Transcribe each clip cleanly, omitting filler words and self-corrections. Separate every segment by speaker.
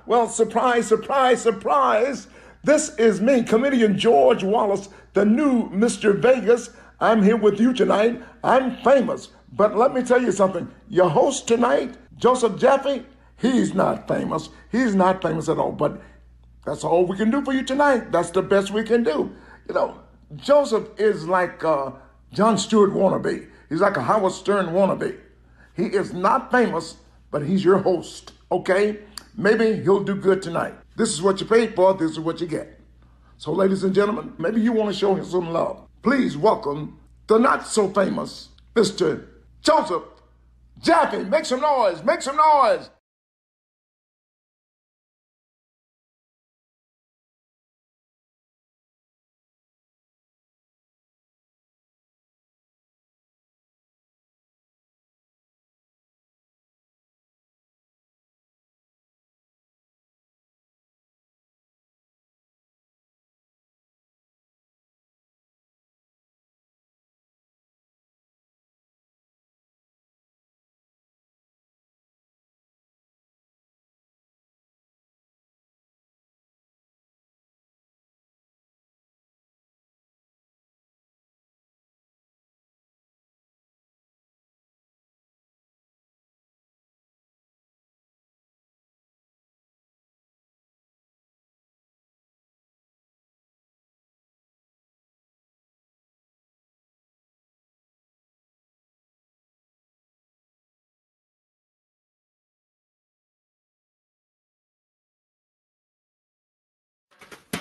Speaker 1: Well, surprise, surprise, surprise. This is me, comedian George Wallace, the new Mr. Vegas. I'm here with you tonight. I'm famous. But let me tell you something. Your host tonight, Joseph Jaffe, he's not famous. He's not famous at all. But that's all we can do for you tonight. That's the best we can do. You know, Joseph is like Jon Stewart wannabe. He's like a Howard Stern wannabe. He is not famous, but he's your host, okay? Maybe he'll do good tonight. This is what you paid for. This is what you get. So, ladies and gentlemen, maybe you want to show him some love. Please welcome the not-so-famous Mr. Joseph Jaffe. Make some noise. Make some noise.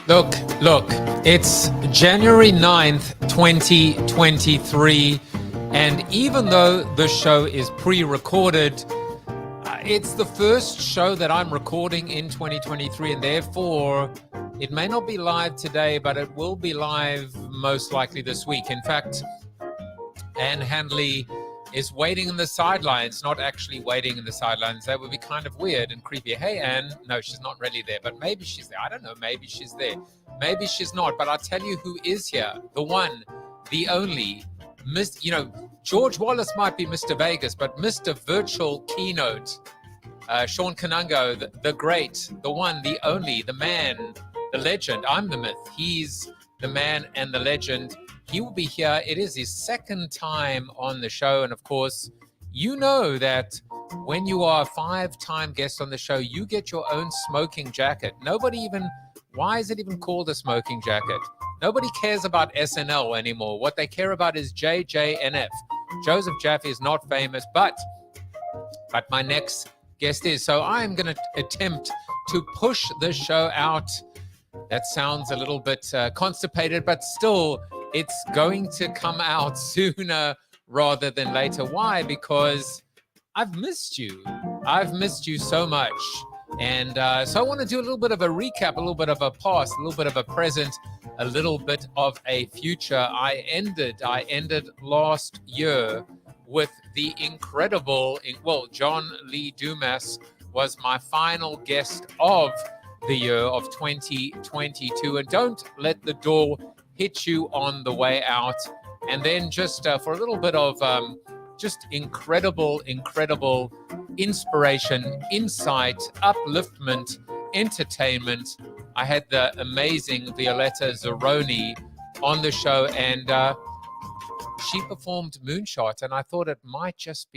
Speaker 2: Look, it's January 9th, 2023, and even though the show is pre-recorded, it's the first show that I'm recording in 2023, and therefore it may not be live today, but it will be live most likely this week. In fact, Anne Handley is waiting in the sidelines, not actually waiting in the sidelines. That would be kind of weird and creepy. Hey, Anne. No, she's not really there, but maybe she's there. I don't know. Maybe she's there. Maybe she's not. But I'll tell you who is here. The one, the only, George Wallace might be Mr. Vegas, but Mr. Virtual Keynote, Shawn Kanungo, the great, the one, the only, the man, the legend. I'm the myth. He's the man and the legend. He will be here. It is his second time on the show. And of course, you know that when you are a 5-time guest on the show, you get your own smoking jacket. Why is it even called a smoking jacket? Nobody cares about SNL anymore. What they care about is JJNF. Joseph Jaffe is not famous, but my next guest is. So I am going to attempt to push the show out. That sounds a little bit constipated, but still, it's going to come out sooner rather than later. Why? Because I've missed you. I've missed you so much. And so I want to do a little bit of a recap, a little bit of a past, a little bit of a present, a little bit of a future. I ended last year with the incredible, John Lee Dumas was my final guest of the year of 2022. And don't let the door hit you on the way out. And then just for a little bit of just incredible inspiration, insight, upliftment, entertainment. I had the amazing Violetta Zironi on the show, and she performed Moonshot, and I thought it might just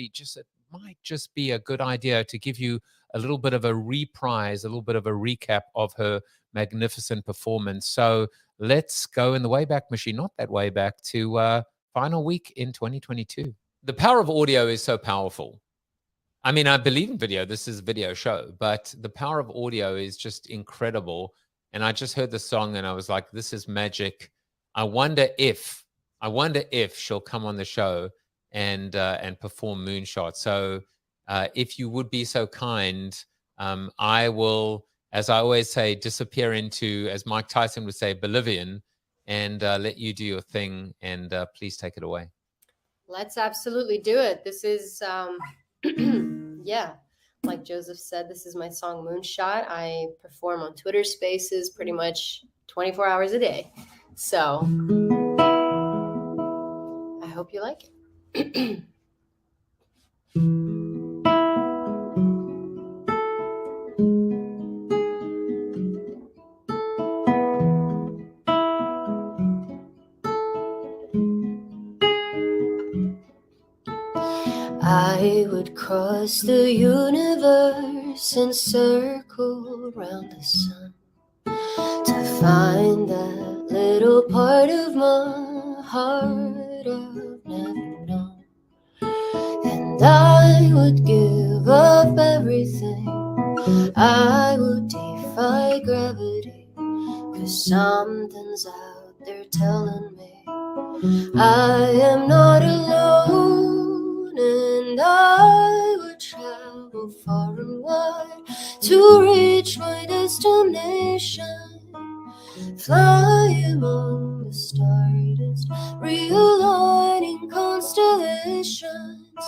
Speaker 2: be a good idea to give you a little bit of a reprise, a little bit of a recap of her magnificent performance. So let's go in the Wayback Machine, not that way back, to final week in 2022. The power of audio is so powerful. I mean, I believe in video. This is a video show, but the power of audio is just incredible. And I just heard the song and I was like, this is magic. I wonder if she'll come on the show and perform moonshots. So if you would be so kind, I will, as I always say, disappear into, as Mike Tyson would say, Bolivian, and let you do your thing. And please take it away.
Speaker 3: Let's absolutely do it. This is, yeah, like Joseph said, this is my song Moonshot. I perform on Twitter Spaces pretty much 24 hours a day. So I hope you like it. I would cross the universe and circle around the sun to find that little part of my heart I've never known. And I would give up everything. I would defy gravity, 'cause something's out there telling me I am not alone. And I would travel far and wide to reach my destination, fly among the stardust, realigning constellations.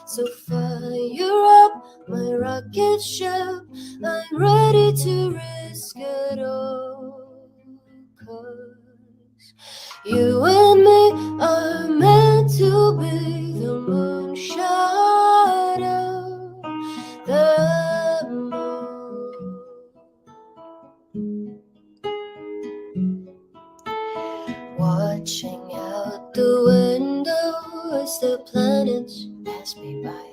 Speaker 3: So fire up my rocket ship, I'm ready to risk it all, 'cause you and me are meant to be the moonshot of the moon. Watching out the window as the planets pass me by,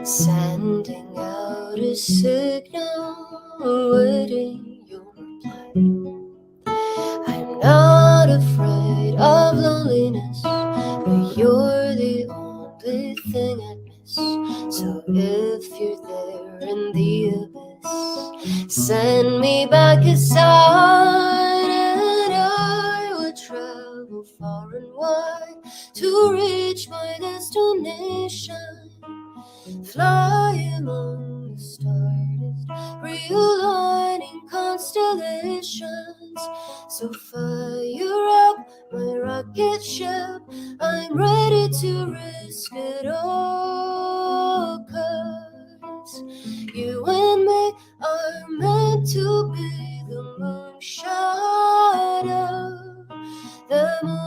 Speaker 3: sending out a signal, waiting your reply. I'm not afraid of loneliness, but you're the only thing I miss. So if you're there in the abyss, send me back aside, and I would travel far and wide to reach my destination, fly among the stardust, realigning constellations. So fire up my rocket ship, I'm ready to risk it all, 'cause you and me are meant to be the moonshot of the moon.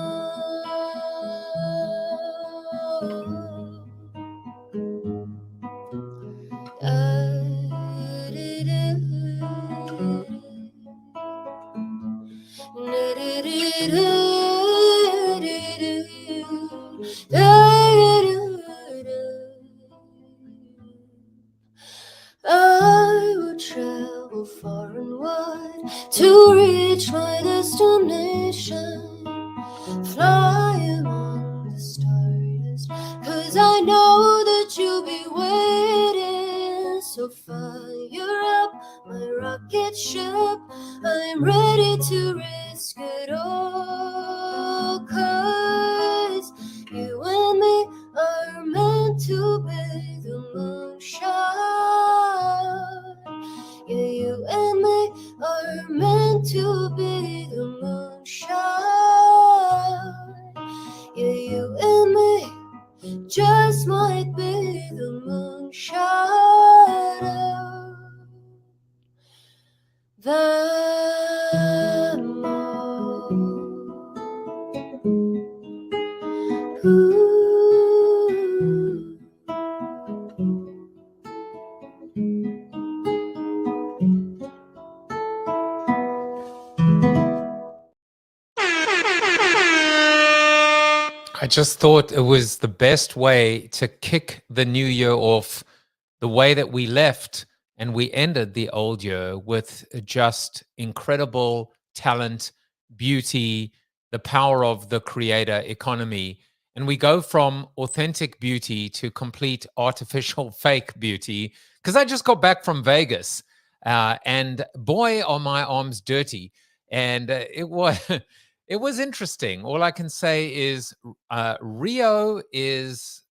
Speaker 3: I would travel far and wide to reach my destination, fly among the stardust, 'cause I know that you'll be waiting. So fire up my rocket ship, I'm ready to risk it all, 'cause you and me are meant to be the moonshot. Yeah, you and me are meant to be the moonshot. Yeah, you and me just might be the moonshot of the moon. Ooh.
Speaker 2: I just thought it was the best way to kick the new year off, the way that we left and we ended the old year, with just incredible talent, beauty, the power of the creator economy. And we go from authentic beauty to complete artificial fake beauty. Because I just got back from Vegas, and boy, are my arms dirty. And it was It was interesting. All I can say is Rio is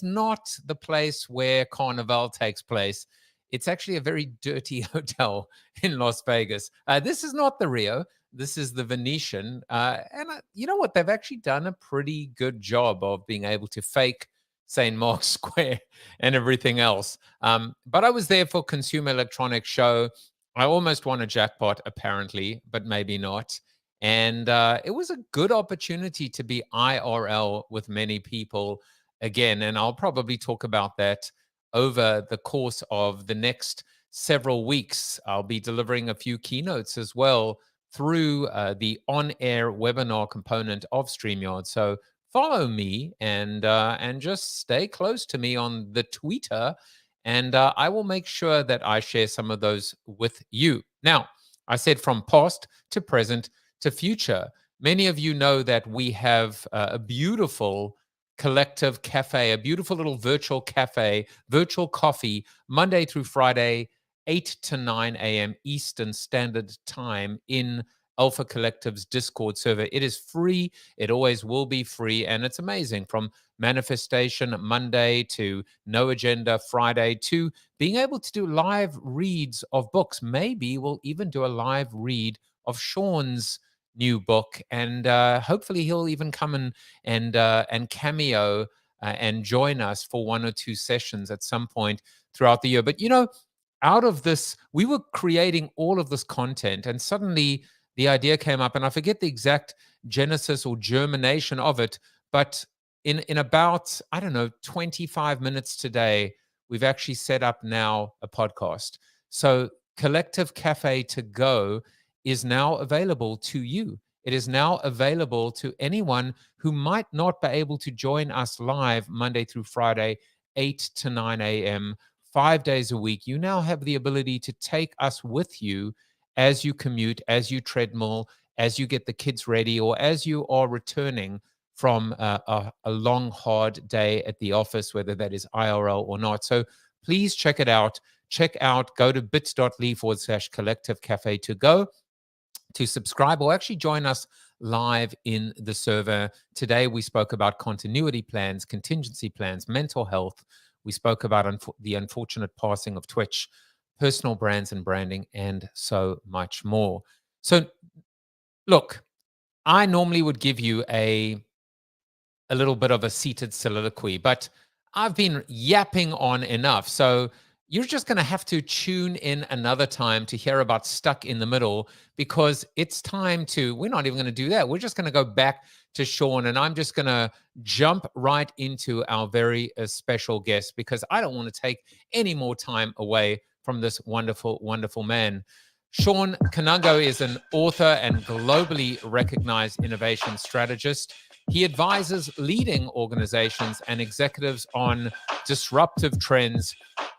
Speaker 2: not the place where Carnival takes place. It's actually a very dirty hotel in Las Vegas. This is not the Rio. This is the Venetian. You know what? They've actually done a pretty good job of being able to fake St. Mark's Square and everything else. But I was there for Consumer Electronics Show. I almost won a jackpot, apparently, but maybe not. And it was a good opportunity to be IRL with many people again. And I'll probably talk about that over the course of the next several weeks. I'll be delivering a few keynotes as well through the on-air webinar component of StreamYard. So follow me and just stay close to me on the Twitter, and I will make sure that I share some of those with you. Now, I said from past to present to future. Many of you know that we have a beautiful collective cafe, a beautiful little virtual cafe, virtual coffee, Monday through Friday, 8 to 9 a.m. Eastern Standard Time in Alpha Collective's Discord server. It is free. It always will be free. And it's amazing, from manifestation Monday to no agenda Friday to being able to do live reads of books. Maybe we'll even do a live read of Shawn's new book, and hopefully he'll even come and cameo and join us for 1 or 2 sessions at some point throughout the year. But out of this, we were creating all of this content, and suddenly the idea came up, and I forget the exact genesis or germination of it, but in about, I don't know, 25 minutes today, we've actually set up now a podcast. So Collective Cafe to Go is now available to you. It is now available to anyone who might not be able to join us live Monday through Friday, 8 to 9 a.m., 5 days a week. You now have the ability to take us with you as you commute, as you treadmill, as you get the kids ready, or as you are returning from a long, hard day at the office, whether that is IRL or not. So please check it out. Go to bit.ly/Collective Cafe to Go to subscribe, or actually join us live in the server. Today, we spoke about continuity plans, contingency plans, mental health. We spoke about the unfortunate passing of Twitch, personal brands and branding, and so much more. So, look, I normally would give you a little bit of a seated soliloquy, but I've been yapping on enough. So you're just going to have to tune in another time to hear about Stuck in the Middle, because it's time to, we're not even going to do that. We're just going to go back to Shawn, and I'm just going to jump right into our very special guest, because I don't want to take any more time away from this wonderful, wonderful man. Shawn Kanungo is an author and globally recognized innovation strategist. He advises leading organizations and executives on disruptive trends.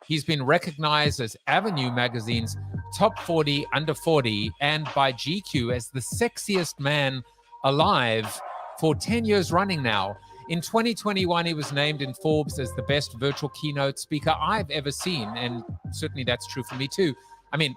Speaker 2: He's been recognized as Avenue Magazine's Top 40 Under 40 and by GQ as the sexiest man alive for 10 years running now. In 2021, he was named in Forbes as the best virtual keynote speaker I've ever seen. And certainly that's true for me too. I mean,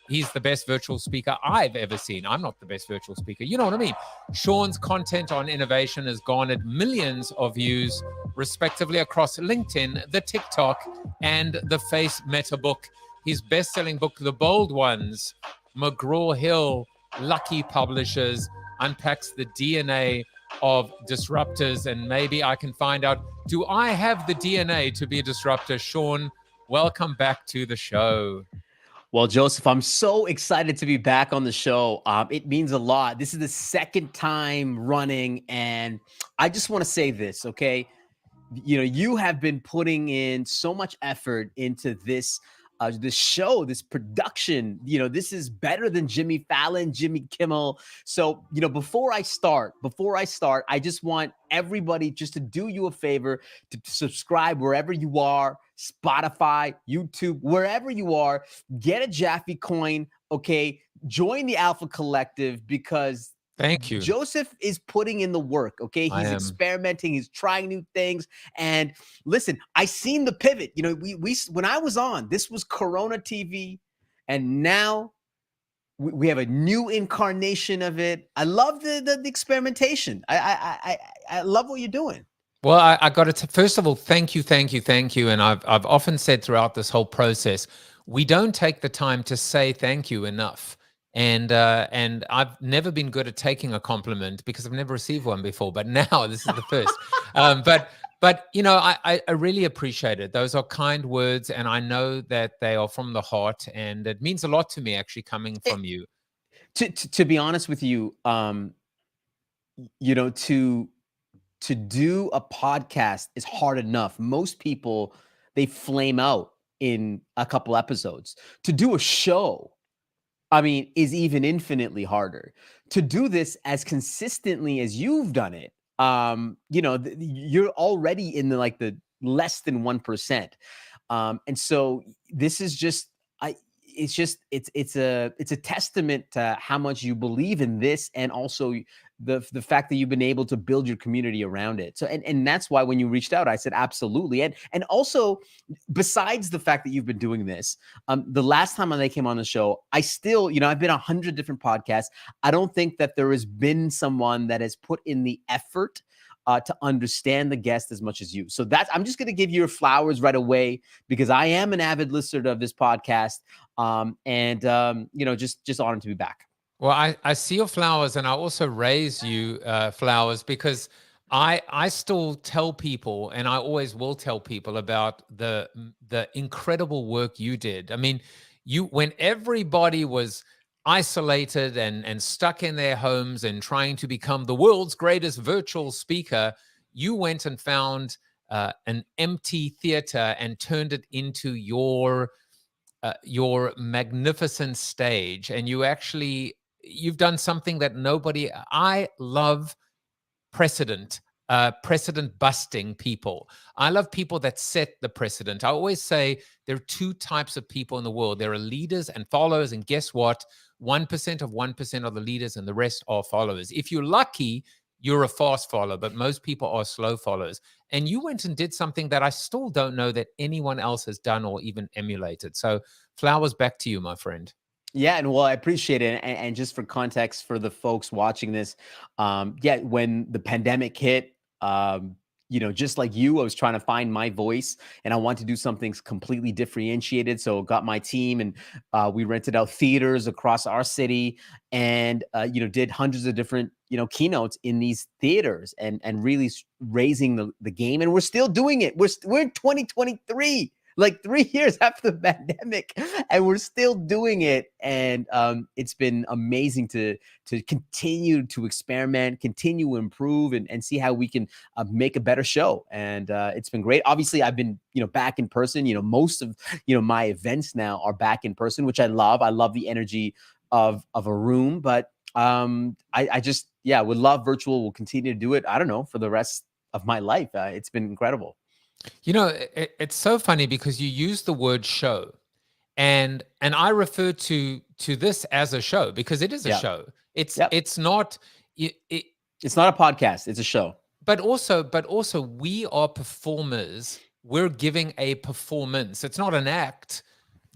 Speaker 2: he's the best virtual speaker I've ever seen. I'm not the best virtual speaker. You know what I mean? Shawn's content on innovation has garnered millions of views, respectively, across LinkedIn, the TikTok, and the Face Meta book. His best-selling book, The Bold Ones, McGraw-Hill, Lucky Publishers, unpacks the DNA of disruptors, and maybe I can find out, do I have the DNA to be a disruptor? Shawn, welcome back to the show.
Speaker 4: Well, Joseph, I'm so excited to be back on the show. It means a lot. This is the second time running, and I just want to say this, okay? You have been putting in so much effort into this show, this production. This is better than Jimmy Fallon, Jimmy Kimmel. So, before I start, I just want everybody just to do you a favor, to subscribe wherever you are, Spotify, YouTube, wherever you are. Get a Jaffe coin, okay? Join the Alpha Collective, because
Speaker 2: thank you,
Speaker 4: Joseph is putting in the work, okay? He's experimenting, he's trying new things. And listen, I seen the pivot. We when I was on, this was Corona TV, and now we have a new incarnation of it. I love the experimentation. I love what you're doing.
Speaker 2: Well, I got to first of all, thank you, thank you, thank you. And I've often said throughout this whole process, we don't take the time to say thank you enough. And I've never been good at taking a compliment because I've never received one before. But now this is the first. But you know, I really appreciate it. Those are kind words, and I know that they are from the heart, and it means a lot to me actually coming from you.
Speaker 4: To be honest with you, you know, to do a podcast is hard enough. Most people, they flame out in a couple episodes. To do a show, I mean, is even infinitely harder. To do this as consistently as you've done it, you know, you're already in the less than 1%. And so this is just, it's a testament to how much you believe in this, and also the fact that you've been able to build your community around it. So, and that's why when you reached out, I said, absolutely. And also, besides the fact that you've been doing this, the last time I came on the show, I still, you know, I've been 100 different podcasts. I don't think that there has been someone that has put in the effort to understand the guest as much as you. So I'm just going to give you your flowers right away, because I am an avid listener of this podcast. You know, just honored to be back.
Speaker 2: Well, I see your flowers, and I also raise you flowers, because I still tell people, and I always will tell people about the incredible work you did. I mean, when everybody was isolated and stuck in their homes and trying to become the world's greatest virtual speaker, you went and found an empty theater and turned it into your magnificent stage. And you've done something that I love precedent busting people. I love people that set the precedent. I always say there are two types of people in the world. There are leaders and followers, and guess what? 1% of 1% are the leaders, and the rest are followers. If you're lucky, you're a fast follower, but most people are slow followers. And you went and did something that I still don't know that anyone else has done or even emulated. So flowers back to you, my friend.
Speaker 4: Yeah, and well, I appreciate it. And just for context for the folks watching this, when the pandemic hit, you know, just like you, I was trying to find my voice, and I wanted to do something completely differentiated. So got my team, and we rented out theaters across our city, and you know, did hundreds of different, you know, keynotes in these theaters, and really raising the game. And we're still doing it. We're in 2023. Like 3 years after the pandemic, and we're still doing it. And it's been amazing to continue to experiment, continue to improve, and see how we can make a better show. And it's been great. Obviously, I've been, you know, back in person. You know, most of, you know, my events now are back in person, which I love. I love the energy of a room, but I just, would love virtual. We'll continue to do it, I don't know, for the rest of my life. It's been incredible.
Speaker 2: You know, it's so funny because you use the word show, and I refer to this as a show because it is a show. It's not
Speaker 4: it's not a podcast, it's a show.
Speaker 2: But also we are performers. We're giving a performance. It's not an act,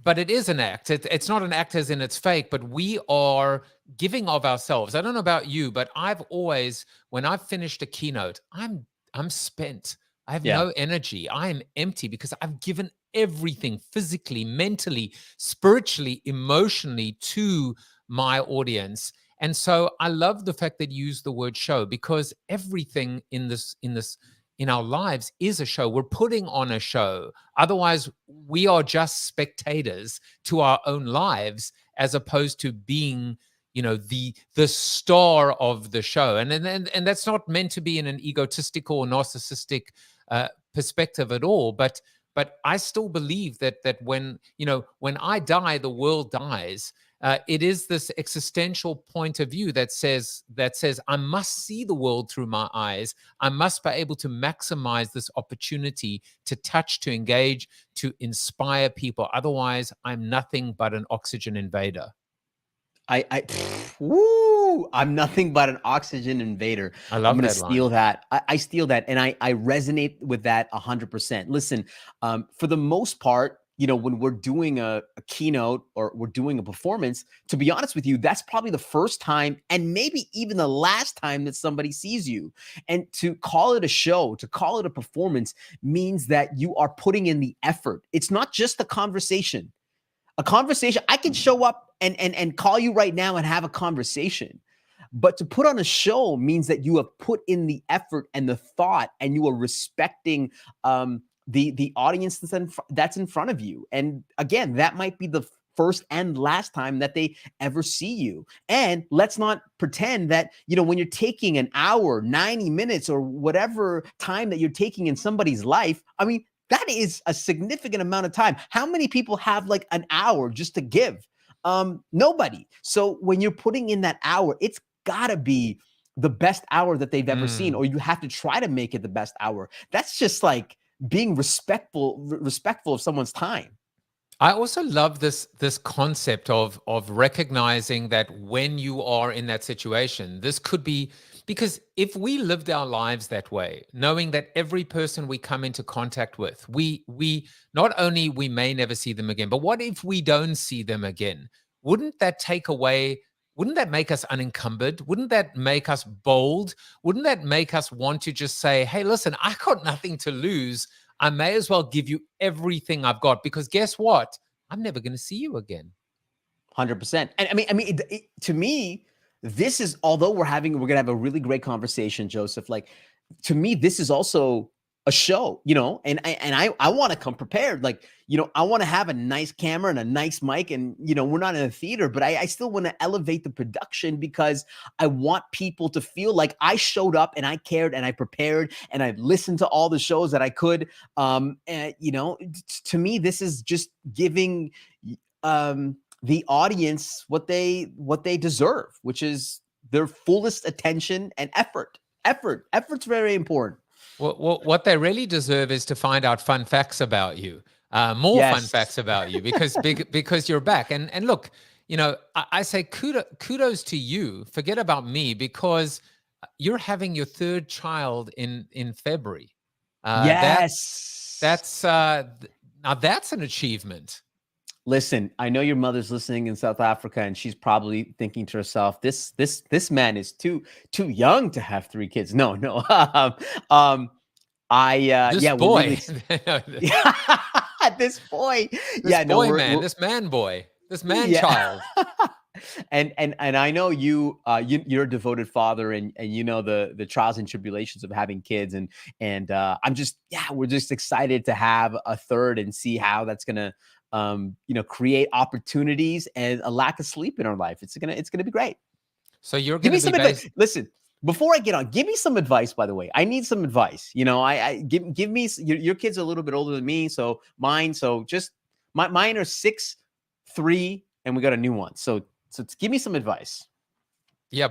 Speaker 2: but it is an act. It's not an act as in it's fake, but we are giving of ourselves. I don't know about you, but I've always, when I've finished a keynote, I'm spent. I have no energy. I am empty because I've given everything physically, mentally, spiritually, emotionally to my audience. And so I love the fact that you use the word show, because everything in our lives is a show. We're putting on a show. Otherwise, we are just spectators to our own lives, as opposed to being, you know, the star of the show. And that's not meant to be in an egotistical or narcissistic perspective at all. But I still believe that when I die, the world dies. It is this existential point of view that says I must see the world through my eyes. I must be able to maximize this opportunity to touch, to engage, to inspire people. Otherwise, I'm nothing but an oxygen invader.
Speaker 4: I'm nothing but an oxygen invader.
Speaker 2: I love
Speaker 4: I'm going
Speaker 2: that
Speaker 4: to steal
Speaker 2: line.
Speaker 4: that. I steal that. And I resonate with that 100%. Listen, for the most part, when we're doing a keynote or we're doing a performance, to be honest with you, that's probably the first time and maybe even the last time that somebody sees you. And to call it a show, to call it a performance means that you are putting in the effort. It's not just a conversation. A conversation, I can show up and call you right now and have a conversation. But to put on a show means that you have put in the effort and the thought, and you are respecting the audience that's in front of you. And again, that might be the first and last time that they ever see you. And let's not pretend that, when you're taking an hour, 90 minutes, or whatever time that you're taking in somebody's life, I mean, that is a significant amount of time. How many people have like an hour just to give? Nobody. So when you're putting in that hour, it's gotta be the best hour that they've ever seen, or you have to try to make it the best hour. That's just like being respectful of someone's time.
Speaker 2: I also love this concept of recognizing that when you are in that situation, this could be, because if we lived our lives that way, knowing that every person we come into contact with, we not only we may never see them again, but what if we don't see them again? Wouldn't that take away? Wouldn't that make us unencumbered? Wouldn't that make us bold? Wouldn't that make us want to just say, hey, listen, I got nothing to lose. I may as well give you everything I've got, because guess what? I'm never going to see you again.
Speaker 4: 100%. And I mean, to me, this is, although we're going to have a really great conversation, Joseph, like, to me, this is also a show, and I want to come prepared. Like, I want to have a nice camera and a nice mic, and, we're not in a theater, but I still want to elevate the production, because I want people to feel like I showed up and I cared and I prepared and I listened to all the shows that I could. And, to me, this is just giving, the audience what they deserve, which is their fullest attention and effort. Effort's very important.
Speaker 2: Well, what they really deserve is to find out fun facts about you, more fun facts about you, because you're back. And look, I say kudos to you. Forget about me, because you're having your third child in February.
Speaker 4: Yes,
Speaker 2: that's now that's an achievement.
Speaker 4: Listen, I know your mother's listening in South Africa, and she's probably thinking to herself, "This man is too young to have 3 kids." No.
Speaker 2: This boy,
Speaker 4: this boy,
Speaker 2: this man boy, this man child.
Speaker 4: And I know you're a devoted father, and the trials and tribulations of having kids, and we're just excited to have a third and see how that's gonna create opportunities and a lack of sleep in our life. It's gonna be great.
Speaker 2: So you're
Speaker 4: give
Speaker 2: gonna
Speaker 4: me some advice. Listen, before I get on, give me some advice. By the way, I need some advice. I give me your kids are a little bit older than me, so just mine are 6, 3, and we got a new one. So give me some advice.
Speaker 2: Yeah,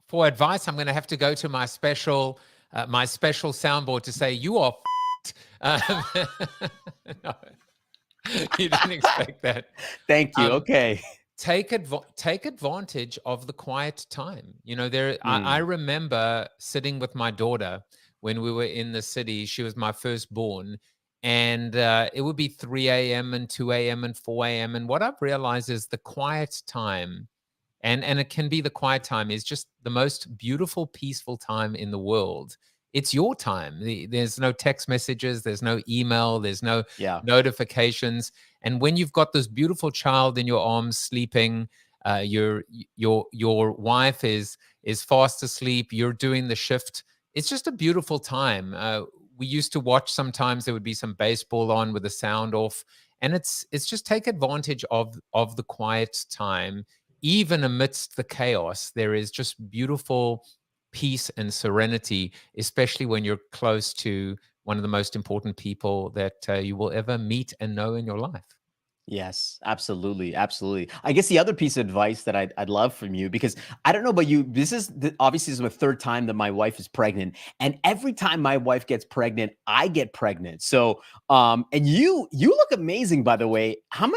Speaker 2: for advice, I'm going to have to go to my special soundboard to say you are. No, you didn't expect that.
Speaker 4: Thank you. Okay.
Speaker 2: Take advantage of the quiet time. I remember sitting with my daughter when we were in the city. She was my firstborn, and it would be 3 a.m. and 2 a.m. and 4 a.m. And what I've realized is the quiet time, and it can be the quiet time, is just the most beautiful, peaceful time in the world. It's your time. There's no text messages. There's no email. There's no notifications. And when you've got this beautiful child in your arms sleeping, your wife is fast asleep. You're doing the shift. It's just a beautiful time. We used to watch. Sometimes there would be some baseball on with the sound off, and it's just take advantage of the quiet time. Even amidst the chaos, there is just beautiful peace and serenity, especially when you're close to one of the most important people that you will ever meet and know in your life.
Speaker 4: Yes, absolutely. Absolutely. I guess the other piece of advice that I'd love from you, because I don't know about you, obviously this is the third time that my wife is pregnant, and every time my wife gets pregnant, I get pregnant. So, and you look amazing, by the way. How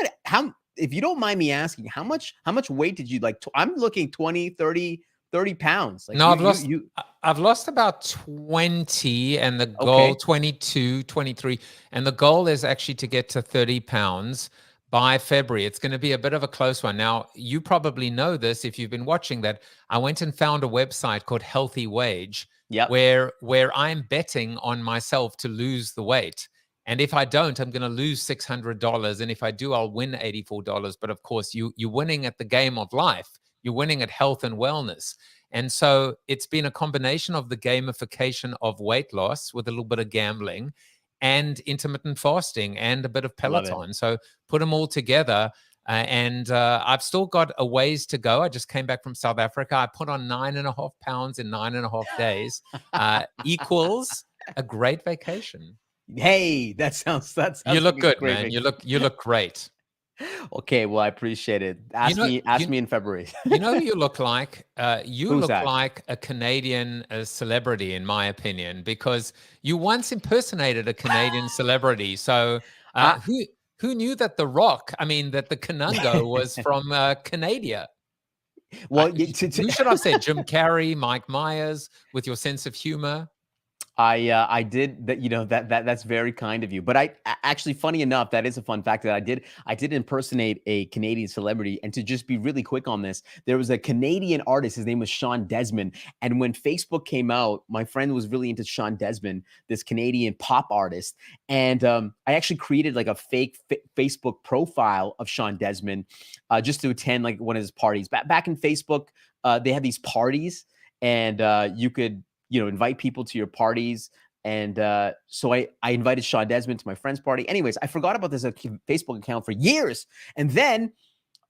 Speaker 4: if you don't mind me asking, how much weight did you I'm looking 20, 30 pounds.
Speaker 2: No, I've lost about 20 and the goal
Speaker 4: Okay.
Speaker 2: 22, 23. And the goal is actually to get to 30 pounds by February. It's going to be a bit of a close one. Now, you probably know this if you've been watching that. I went and found a website called Healthy Wage
Speaker 4: Yep.
Speaker 2: where I'm betting on myself to lose the weight. And if I don't, I'm going to lose $600. And if I do, I'll win $84. But of course, you're winning at the game of life. You're winning at health and wellness. And so it's been a combination of the gamification of weight loss with a little bit of gambling and intermittent fasting and a bit of
Speaker 4: Love it.
Speaker 2: Peloton. So put them all together. And I've still got a ways to go. I just came back from South Africa. I put on 9.5 pounds in 9.5 days, equals a great vacation.
Speaker 4: Hey, that sounds
Speaker 2: You look
Speaker 4: like a
Speaker 2: good,
Speaker 4: great
Speaker 2: man.
Speaker 4: vacation.
Speaker 2: You look great.
Speaker 4: Okay, well, I appreciate it. Ask me in February.
Speaker 2: You know who you look like? You
Speaker 4: Who's
Speaker 2: look
Speaker 4: that?
Speaker 2: like a Canadian celebrity, in my opinion, because you once impersonated a Canadian celebrity. So
Speaker 4: I-
Speaker 2: who knew that that the Kanungo was from Canada?
Speaker 4: well,
Speaker 2: Who should I have said? Jim Carrey, Mike Myers, with your sense of humor.
Speaker 4: I did that, that's very kind of you. But actually, funny enough, that is a fun fact that I did impersonate a Canadian celebrity. And to just be really quick on this, there was a Canadian artist, his name was Shawn Desmond. And when Facebook came out, my friend was really into Shawn Desmond, this Canadian pop artist. And I actually created like a fake Facebook profile of Shawn Desmond just to attend like one of his parties. Back in Facebook, they had these parties and you could invite people to your parties. And so I invited Shawn Desmond to my friend's party. Anyways, I forgot about this Facebook account for years. And then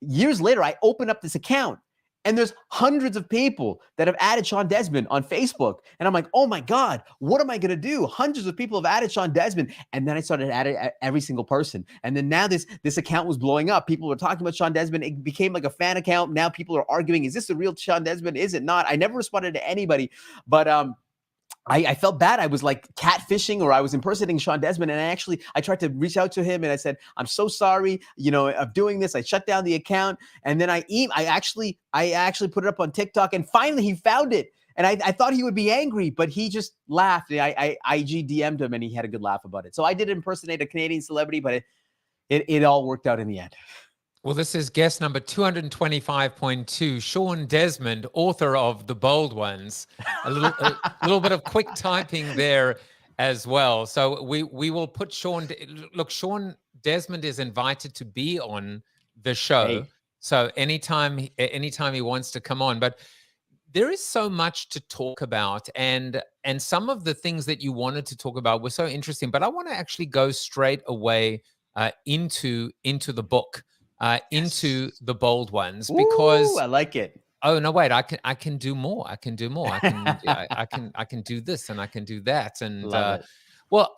Speaker 4: years later, I opened up this account and there's hundreds of people that have added Shawn Desmond on Facebook. And I'm like, oh my God, what am I going to do? Hundreds of people have added Shawn Desmond. And then I started adding every single person. And then now this account was blowing up. People were talking about Shawn Desmond. It became like a fan account. Now people are arguing, is this the real Shawn Desmond? Is it not? I never responded to anybody, but I felt bad. I was like catfishing or I was impersonating Shawn Desmond. And I tried to reach out to him and I said, I'm so sorry, of doing this. I shut down the account. And then I actually put it up on TikTok and finally he found it. And I thought he would be angry, but he just laughed. I IG DM'd him and he had a good laugh about it. So I did impersonate a Canadian celebrity, but it all worked out in the end.
Speaker 2: Well, this is guest number 225.2, Shawn Desmond, author of The Bold Ones. A little bit of quick typing there as well. So we will put Shawn. Look, Shawn Desmond is invited to be on the show.
Speaker 4: Hey.
Speaker 2: So anytime he wants to come on, but there is so much to talk about, and some of the things that you wanted to talk about were so interesting. But I want to actually go straight away into the book. Into the bold ones, because
Speaker 4: Ooh, I like it.
Speaker 2: Oh no, wait! I can do more. I can do more. I can do this and I can do that. And well,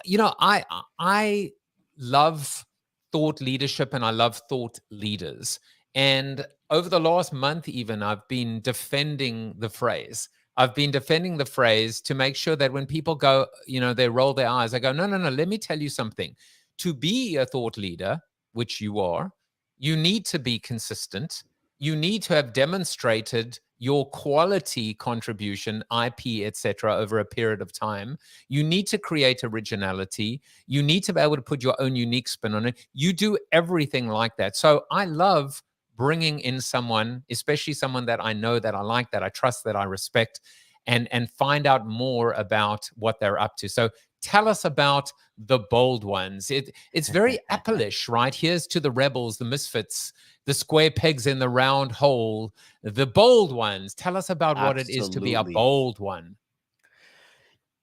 Speaker 2: I love thought leadership and I love thought leaders. And over the last month, even I've been defending the phrase. I've been defending the phrase to make sure that when people go, they roll their eyes. I go, no. Let me tell you something. To be a thought leader, which you are, you need to be consistent. You need to have demonstrated your quality contribution, IP, etc., over a period of time. You need to create originality. You need to be able to put your own unique spin on it. You do everything like that. So I love bringing in someone, especially someone that I know, that I like, that I trust, that I respect, and find out more about what they're up to. So tell us about the bold ones. It's very Apple-ish, right? Here's to the rebels, the misfits, the square pegs in the round hole, the bold ones. Tell us about what it is to be a bold one.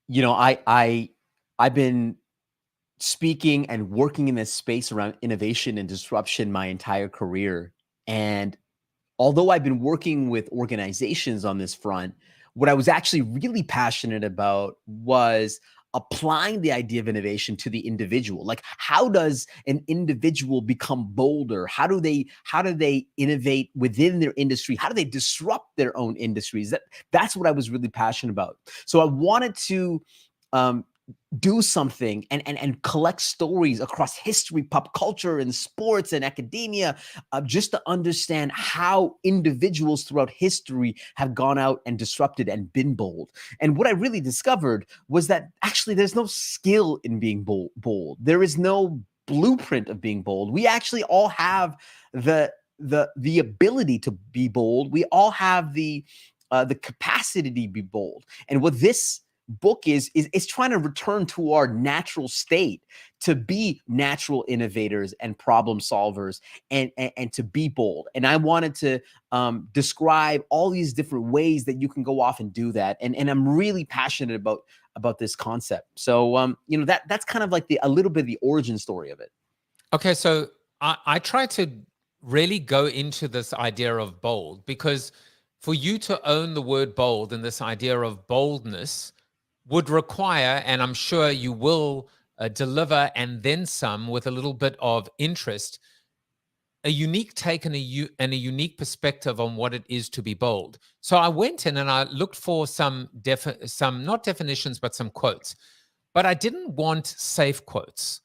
Speaker 4: I've been speaking and working in this space around innovation and disruption my entire career. And although I've been working with organizations on this front, what I was actually really passionate about was applying the idea of innovation to the individual. Like, how does an individual become bolder? How do they innovate within their industry? How do they disrupt their own industries? That's what I was really passionate about. So I wanted to do something and collect stories across history, pop culture, and sports and academia, just to understand how individuals throughout history have gone out and disrupted and been bold. And what I really discovered was that actually there's no skill in being bold. There is no blueprint of being bold. We actually all have the ability to be bold. We all have the capacity to be bold. And what this book is trying to return to our natural state, to be natural innovators and problem solvers, and to be bold. And I wanted to describe all these different ways that you can go off and do that. And I'm really passionate about this concept. So that's kind of like a little bit of the origin story of it.
Speaker 2: Okay, so I try to really go into this idea of bold, because for you to own the word bold and this idea of boldness would require, and I'm sure you will deliver and then some with a little bit of interest, a unique take and a unique perspective on what it is to be bold. So I went in and I looked for some not definitions, but some quotes. But I didn't want safe quotes.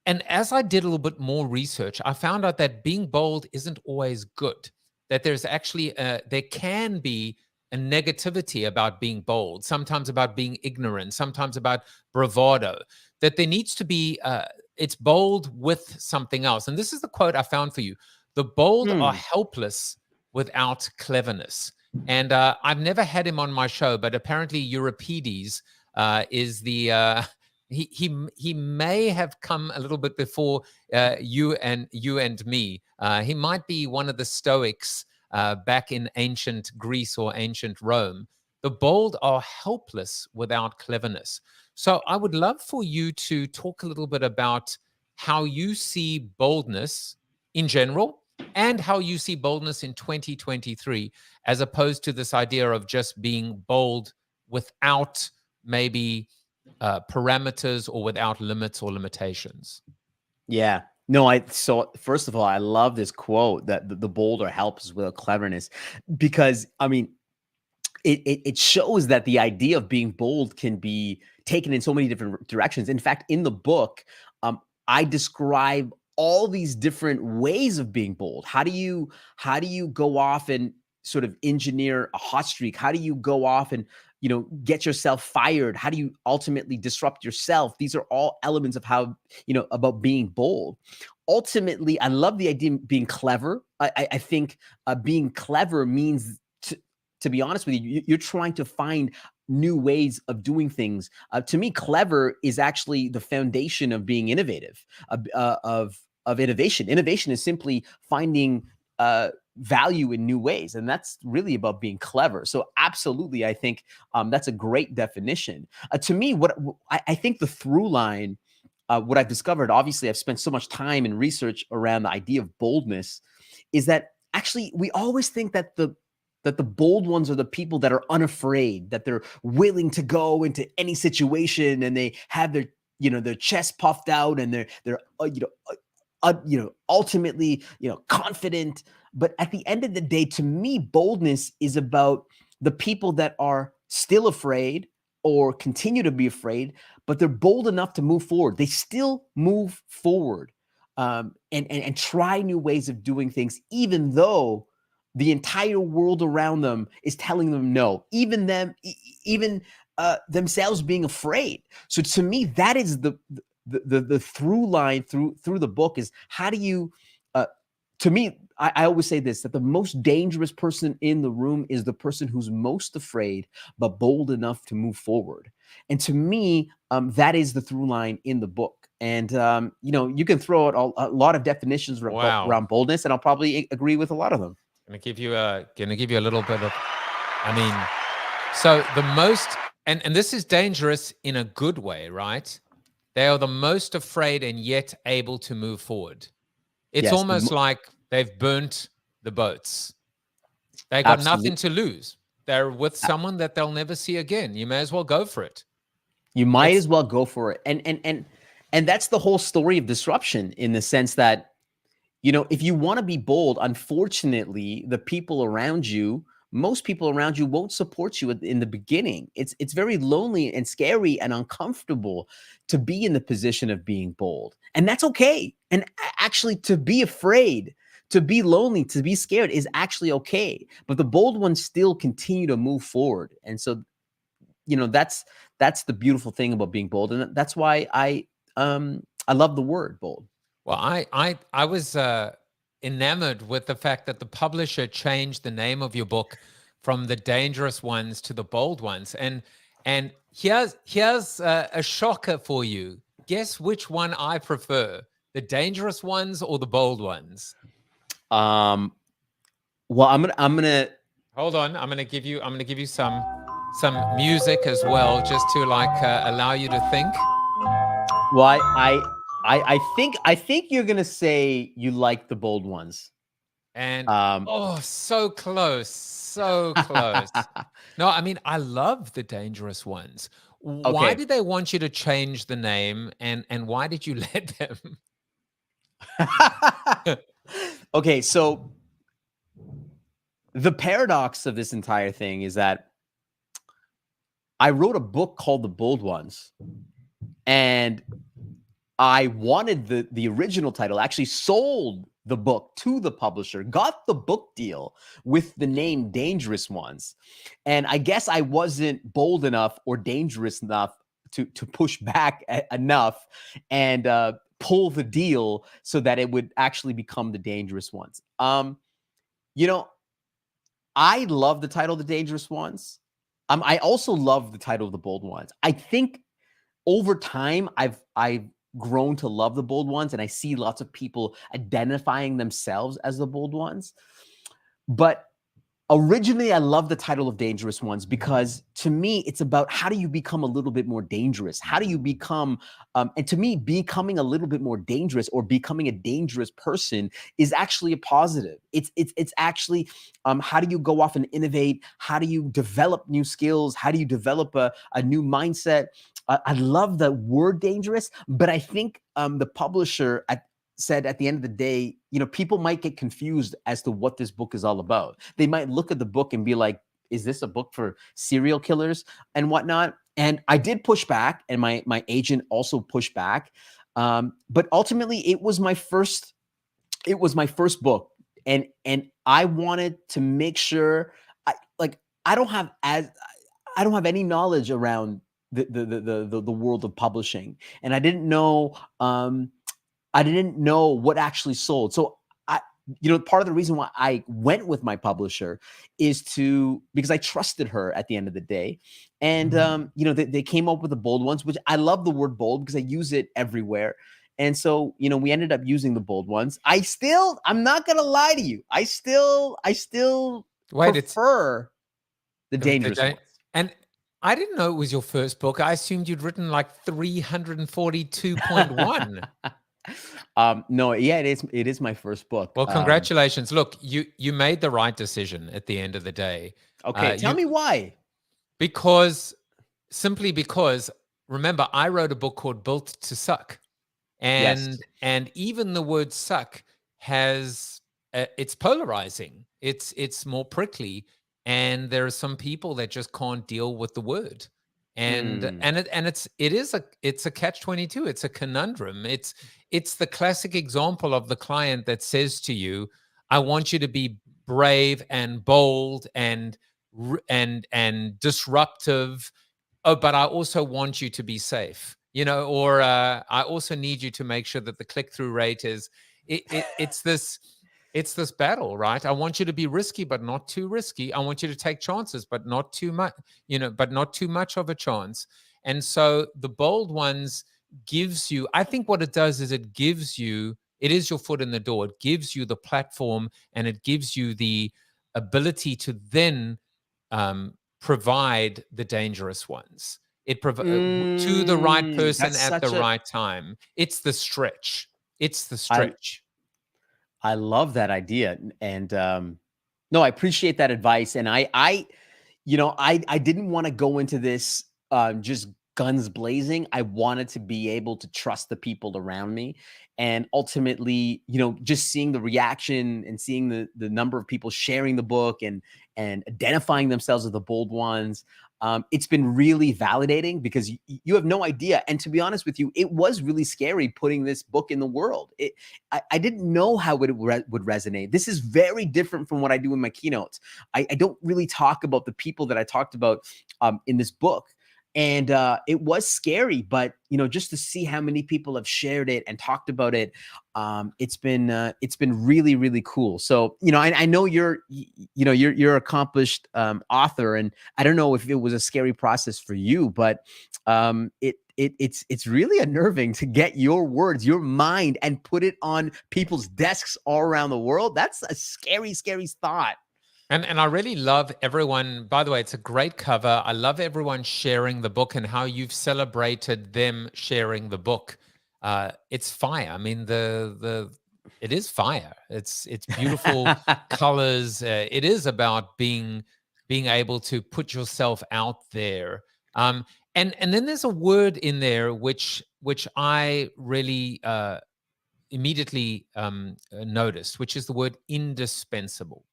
Speaker 2: And as I did a little bit more research, I found out that being bold isn't always good. That there's actually there can be a negativity about being bold, sometimes about being ignorant, sometimes about bravado, that there needs to be, it's bold with something else. And this is the quote I found for you. The bold are helpless without cleverness. And I've never had him on my show, but apparently Euripides is the, he may have come a little bit before you and me. He might be one of the Stoics back in ancient Greece or ancient Rome. The bold are helpless without cleverness. So I would love for you to talk a little bit about how you see boldness in general and how you see boldness in 2023, as opposed to this idea of just being bold without maybe parameters or without limits or limitations.
Speaker 4: Yeah. No, so first of all, I love this quote that the bolder helps with cleverness, because I mean, it shows that the idea of being bold can be taken in so many different directions. In fact, in the book, I describe all these different ways of being bold. How do you go off and sort of engineer a hot streak? How do you go off and get yourself fired? How do you ultimately disrupt yourself? These are all elements of how, about being bold. Ultimately, I love the idea of being clever. I think being clever means, to be honest with you, you're trying to find new ways of doing things. To me, clever is actually the foundation of being innovative, of innovation. Innovation is simply finding value in new ways, and that's really about being clever. So absolutely, I think that's a great definition. To me, what I think the through line, what I've discovered, obviously I've spent so much time and research around the idea of boldness, is that actually we always think that the bold ones are the people that are unafraid, that they're willing to go into any situation, and they have their their chest puffed out, and they're ultimately confident. But at the end of the day, to me, boldness is about the people that are still afraid or continue to be afraid, but they're bold enough to move forward. They still move forward and try new ways of doing things, even though the entire world around them is telling them no, even themselves being afraid. So to me, that is the through line through the book, is how do you, to me, I always say this, that the most dangerous person in the room is the person who's most afraid, but bold enough to move forward. And to me, that is the through line in the book. And, you can throw out a lot of definitions around boldness, and I'll probably agree with a lot of them.
Speaker 2: Gonna give you a little bit of, so the most, and this is dangerous in a good way, right? They are the most afraid and yet able to move forward. It's almost like they've burnt the boats. They got nothing to lose. They're with someone that they'll never see again. You may as well go for it.
Speaker 4: You might as well go for it. And that's the whole story of disruption, in the sense that, if you want to be bold, unfortunately, the people around you most people around you won't support you in the beginning. It's very lonely and scary and uncomfortable to be in the position of being bold. And that's okay. And actually, to be afraid, to be lonely, to be scared is actually okay. But the bold ones still continue to move forward. And so, that's the beautiful thing about being bold. And that's why I love the word bold.
Speaker 2: Well, I was enamored with the fact that the publisher changed the name of your book from The Dangerous Ones to The Bold Ones. And here's a shocker for you. Guess which one I prefer, The Dangerous Ones or The Bold Ones?
Speaker 4: Well, I'm gonna
Speaker 2: hold on. I'm gonna give you some music as well, just to allow you to think.
Speaker 4: Well, I think you're gonna say you like The Bold Ones.
Speaker 2: And so close, so close. No, I mean, I love The Dangerous Ones. Why did they want you to change the name, and why did you let them?
Speaker 4: Okay, so the paradox of this entire thing is that I wrote a book called The Bold Ones, and I wanted the original title, actually sold the book to the publisher, got the book deal with the name Dangerous Ones. And I guess I wasn't bold enough or dangerous enough to push back enough and pull the deal so that it would actually become The Dangerous Ones. I love the title The Dangerous Ones. I also love the title of The Bold Ones. I think over time I've grown to love The Bold Ones, and I see lots of people identifying themselves as The Bold Ones. But originally, I love the title of Dangerous Ones because to me, it's about how do you become a little bit more dangerous? How do you become, and to me, becoming a little bit more dangerous or becoming a dangerous person is actually a positive. It's actually, how do you go off and innovate? How do you develop new skills? How do you develop a new mindset? I love the word dangerous, but I think the publisher said at the end of the day, people might get confused as to what this book is all about. They might look at the book and be like, is this a book for serial killers and whatnot? And I did push back, and my agent also pushed back. But ultimately it was my first book. And I wanted to make sure I don't have any knowledge around the world of publishing. And I didn't know what actually sold. So part of the reason why I went with my publisher is because I trusted her at the end of the day. And, they came up with The Bold Ones, which I love the word bold because I use it everywhere. And so, we ended up using The Bold Ones. I'm not going to lie to you. I still prefer The Dangerous Ones.
Speaker 2: And I didn't know it was your first book. I assumed you'd written like 342.1.
Speaker 4: No, yeah, it is my first book.
Speaker 2: Well, congratulations. Look, you made the right decision at the end of the day.
Speaker 4: Okay, tell me why.
Speaker 2: Simply because, remember, I wrote a book called Built to Suck. And even the word suck has, it's polarizing. It's more prickly. And there are some people that just can't deal with the word. And it's a catch-22. It's a conundrum. It's the classic example of the client that says to you, I want you to be brave and bold and disruptive. Oh, but I also want you to be safe, or I also need you to make sure that the click-through rate is, it's this battle, right? I want you to be risky, but not too risky. I want you to take chances, but not too much, but not too much of a chance. And so The Bold Ones gives you, I think what it does is it is your foot in the door. It gives you the platform, and it gives you the ability to then provide the dangerous ones. It to the right person at the right time. It's the stretch.
Speaker 4: I love that idea. And no, I appreciate that advice. And I didn't want to go into this just guns blazing. I wanted to be able to trust the people around me. And ultimately, just seeing the reaction and seeing the number of people sharing the book and identifying themselves as the bold ones, it's been really validating, because you have no idea. And to be honest with you, it was really scary putting this book in the world. I didn't know how it would resonate. This is very different from what I do in my keynotes. I don't really talk about the people that I talked about in this book. And it was scary, but just to see how many people have shared it and talked about it, it's been really, really cool. So I know you're accomplished author, and I don't know if it was a scary process for you, but it's really unnerving to get your words, your mind, and put it on people's desks all around the world. That's a scary, scary thought.
Speaker 2: And I really love everyone. By the way, it's a great cover. I love everyone sharing the book and how you've celebrated them sharing the book. It's fire. I mean, it is fire. It's beautiful colors. It is about being able to put yourself out there. And then there's a word in there which I really immediately noticed, which is the word indispensable.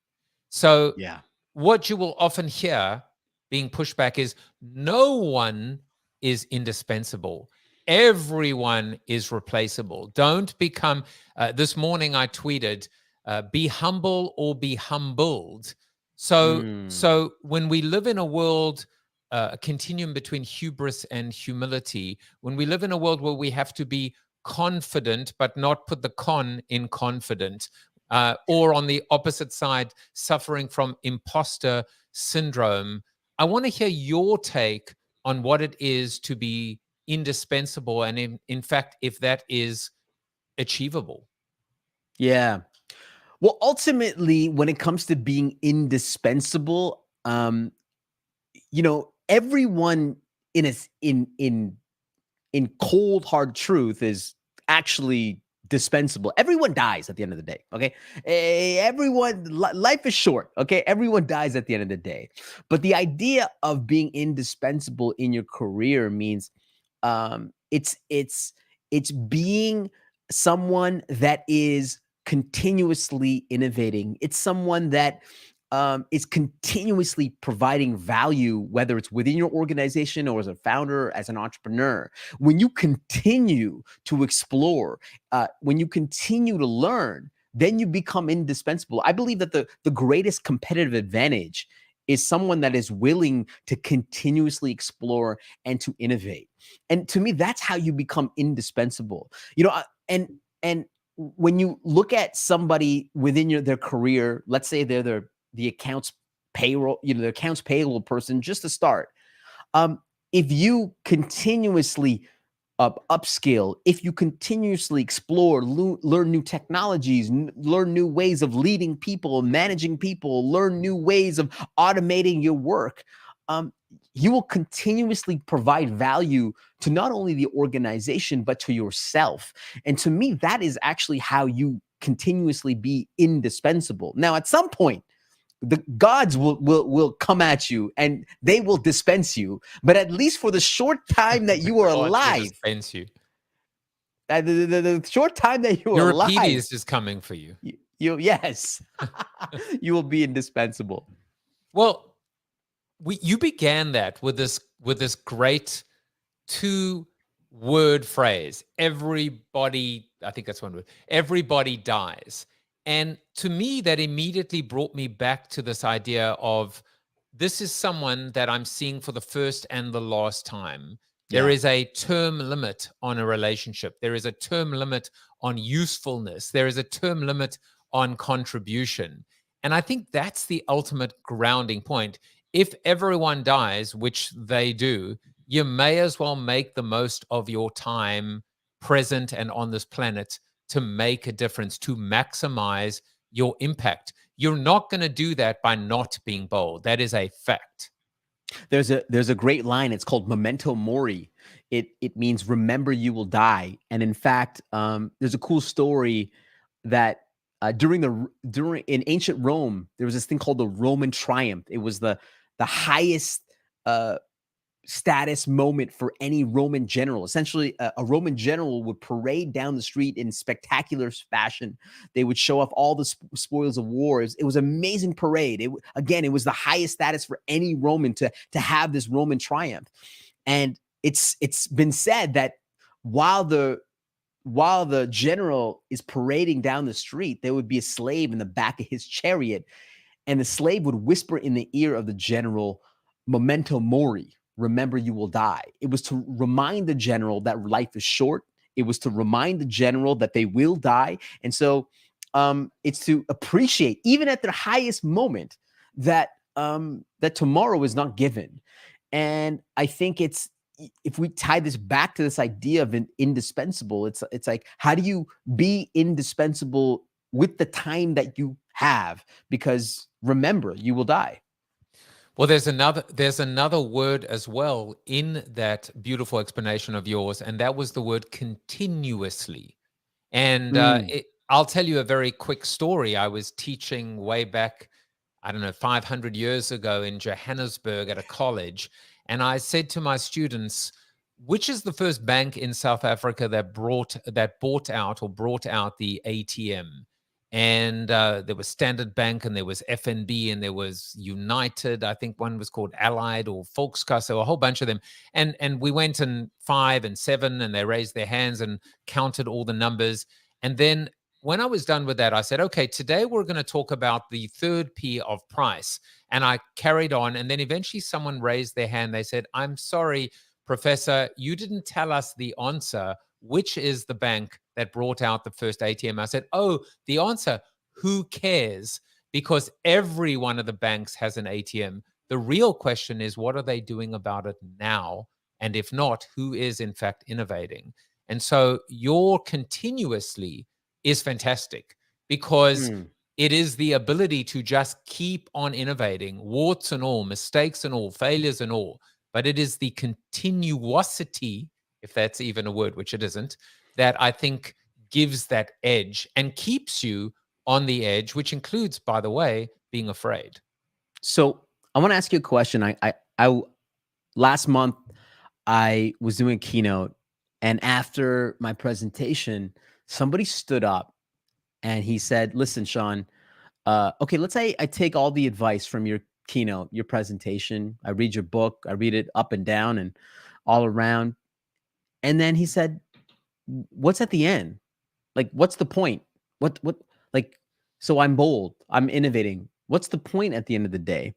Speaker 2: So
Speaker 4: Yeah.
Speaker 2: what you will often hear being pushed back is no one is indispensable. Everyone is replaceable. Don't become, this morning I tweeted, be humble or be humbled. So when we live in a world, a continuum between hubris and humility, when we live in a world where we have to be confident, but not put the con in confident, or on the opposite side, suffering from imposter syndrome. I want to hear your take on what it is to be indispensable, and in fact, if that is achievable.
Speaker 4: Yeah. Well, ultimately, when it comes to being indispensable, everyone in cold hard truth is actually dispensable. Everyone dies at the end of the day. Okay. Life is short. Okay. Everyone dies at the end of the day. But the idea of being indispensable in your career means it's being someone that is continuously innovating. It's someone that is continuously providing value, whether it's within your organization or as a founder, as an entrepreneur. When you continue to explore, when you continue to learn, then you become indispensable. I believe that the greatest competitive advantage is someone that is willing to continuously explore and to innovate. And to me, that's how you become indispensable. And when you look at somebody within their career, let's say they're the accounts payroll, the accounts payable person, just to start. If you continuously upskill, if you continuously explore, learn new technologies, learn new ways of leading people, managing people, learn new ways of automating your work, you will continuously provide value to not only the organization, but to yourself. And to me, that is actually how you continuously be indispensable. Now, at some point, the gods will come at you and they will dispense you, but at least for the short time that you are alive,
Speaker 2: dispense you.
Speaker 4: The short time that you are
Speaker 2: Your
Speaker 4: alive,
Speaker 2: repeat is coming for you.
Speaker 4: Yes, you will be indispensable.
Speaker 2: Well, you began that with this great 2-word phrase. Everybody, I think that's one word. Everybody dies. And to me, that immediately brought me back to this idea of this is someone that I'm seeing for the first and the last time. There is a term limit on a relationship. There is a term limit on usefulness. There is a term limit on contribution. And I think that's the ultimate grounding point. If everyone dies, which they do, you may as well make the most of your time present and on this planet to make a difference, to maximize your impact. You're not going to do that by not being bold. That is a fact.
Speaker 4: There's a great line. It's called Memento Mori. It means remember you will die. And in fact, there's a cool story that in ancient Rome, there was this thing called the Roman triumph. It was the highest status moment for any Roman general. Essentially, a Roman general would parade down the street in spectacular fashion. They would show off all the spoils of war. It was an amazing parade. It was the highest status for any Roman to have this Roman triumph. And it's been said that while the general is parading down the street, there would be a slave in the back of his chariot, and the slave would whisper in the ear of the general, "Memento Mori, remember you will die." It was to remind the general that life is short. It was to remind the general that they will die. And so it's to appreciate, even at their highest moment, that that tomorrow is not given. And I think if we tie this back to this idea of an indispensable, it's like, how do you be indispensable with the time that you have? Because remember, you will die.
Speaker 2: Well, there's another word as well in that beautiful explanation of yours, and that was the word continuously. And I'll tell you a very quick story. I was teaching way back, I don't know, 500 years ago in Johannesburg at a college. And I said to my students, which is the first bank in South Africa that brought out the ATM? And there was Standard Bank, and there was FNB, and there was United. I think one was called Allied or Volkskas. There were a whole bunch of them. And we went in 5 and 7, and they raised their hands and counted all the numbers. And then when I was done with that, I said, okay, today we're going to talk about the third P of price. And I carried on. And then eventually someone raised their hand. They said, "I'm sorry, Professor, you didn't tell us the answer. Which is the bank that brought out the first ATM?" I said, "Oh, the answer, who cares? Because every one of the banks has an ATM. The real question is, what are they doing about it now? And if not, who is in fact innovating?" And so your continuously is fantastic, because it is the ability to just keep on innovating, warts and all, mistakes and all, failures and all. But it is the continuosity, if that's even a word, which it isn't, that I think gives that edge and keeps you on the edge, which includes, by the way, being afraid.
Speaker 4: So I want to ask you a question. I last month I was doing a keynote, and after my presentation, somebody stood up and he said, "Listen, Shawn, okay, let's say I take all the advice from your keynote, your presentation. I read your book, I read it up and down and all around. And then he said, what's at the end? Like, what's the point? Like, so I'm bold, I'm innovating. What's the point at the end of the day?"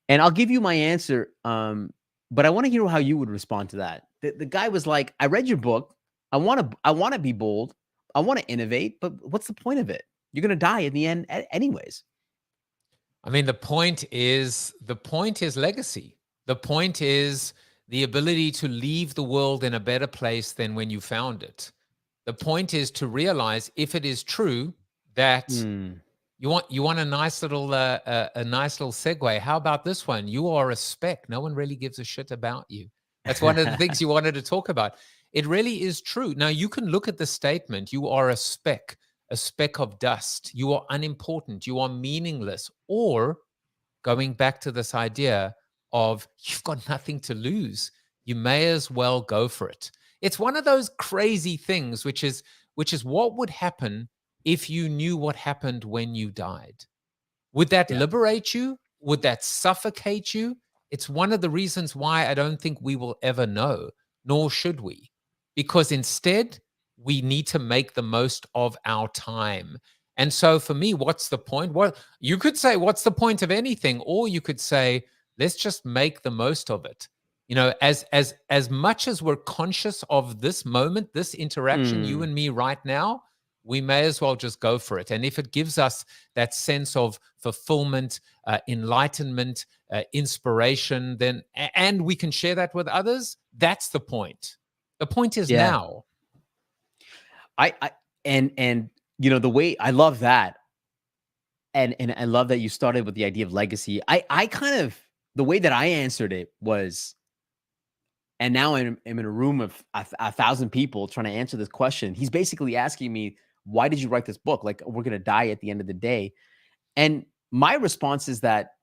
Speaker 4: And I'll give you my answer. But I want to hear how you would respond to that. The guy was like, "I read your book. I want to be bold. I want to innovate, but what's the point of it? You're going to die in the end anyways."
Speaker 2: I mean, the point is legacy. The point is the ability to leave the world in a better place than when you found it. The point is to realize, if it is true that you want a nice little segue. How about this one? You are a spec. No one really gives a shit about you. That's one of the things you wanted to talk about. It really is true. Now, you can look at the statement, you are a speck of dust. You are unimportant. You are meaningless. Or going back to this idea of you've got nothing to lose. You may as well go for it. It's one of those crazy things, which is what would happen if you knew what happened when you died. Would that liberate you? Would that suffocate you? It's one of the reasons why I don't think we will ever know, nor should we. Because instead, we need to make the most of our time. And so for me, what's the point? Well, you could say, what's the point of anything? Or you could say, let's just make the most of it. You know, as much as we're conscious of this moment, this interaction, you and me right now, we may as well just go for it. And if it gives us that sense of fulfillment, enlightenment, inspiration, then, and we can share that with others, that's the point. The point is now.
Speaker 4: And you know, the way I love that. And I love that you started with the idea of legacy. I kind of, the way that I answered it was, and now I'm in a room of 1,000 people trying to answer this question. He's basically asking me, why did you write this book? Like, we're going to die at the end of the day. And my response is that,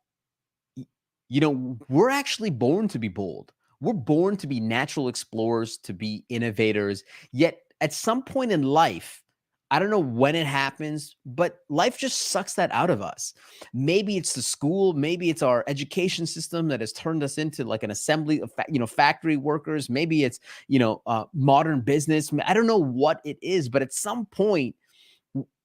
Speaker 4: you know, we're actually born to be bold. we're born to be natural explorers, to be innovators. Yet at some point in life, I don't know when it happens, but life just sucks that out of us. Maybe it's the school, maybe it's our education system that has turned us into like an assembly of, factory workers. Maybe it's, modern business. I don't know what it is, but at some point,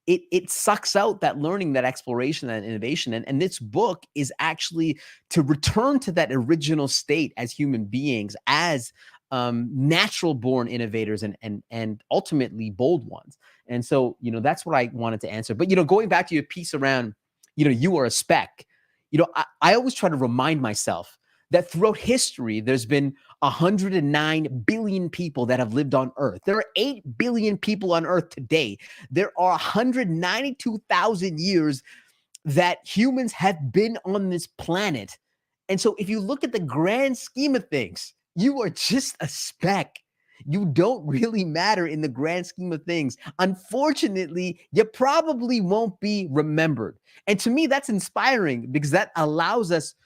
Speaker 4: it sucks out that learning, that exploration, that innovation. And this book is actually to return to that original state as human beings, as natural born innovators and ultimately bold ones. And so, that's what I wanted to answer. But, going back to your piece around, you are a spec, I always try to remind myself that throughout history, there's been 109 billion people that have lived on Earth. There are 8 billion people on Earth today. There are 192,000 years that humans have been on this planet. And so if you look at the grand scheme of things, you are just a speck. You don't really matter in the grand scheme of things. Unfortunately, you probably won't be remembered. And to me, that's inspiring because that allows us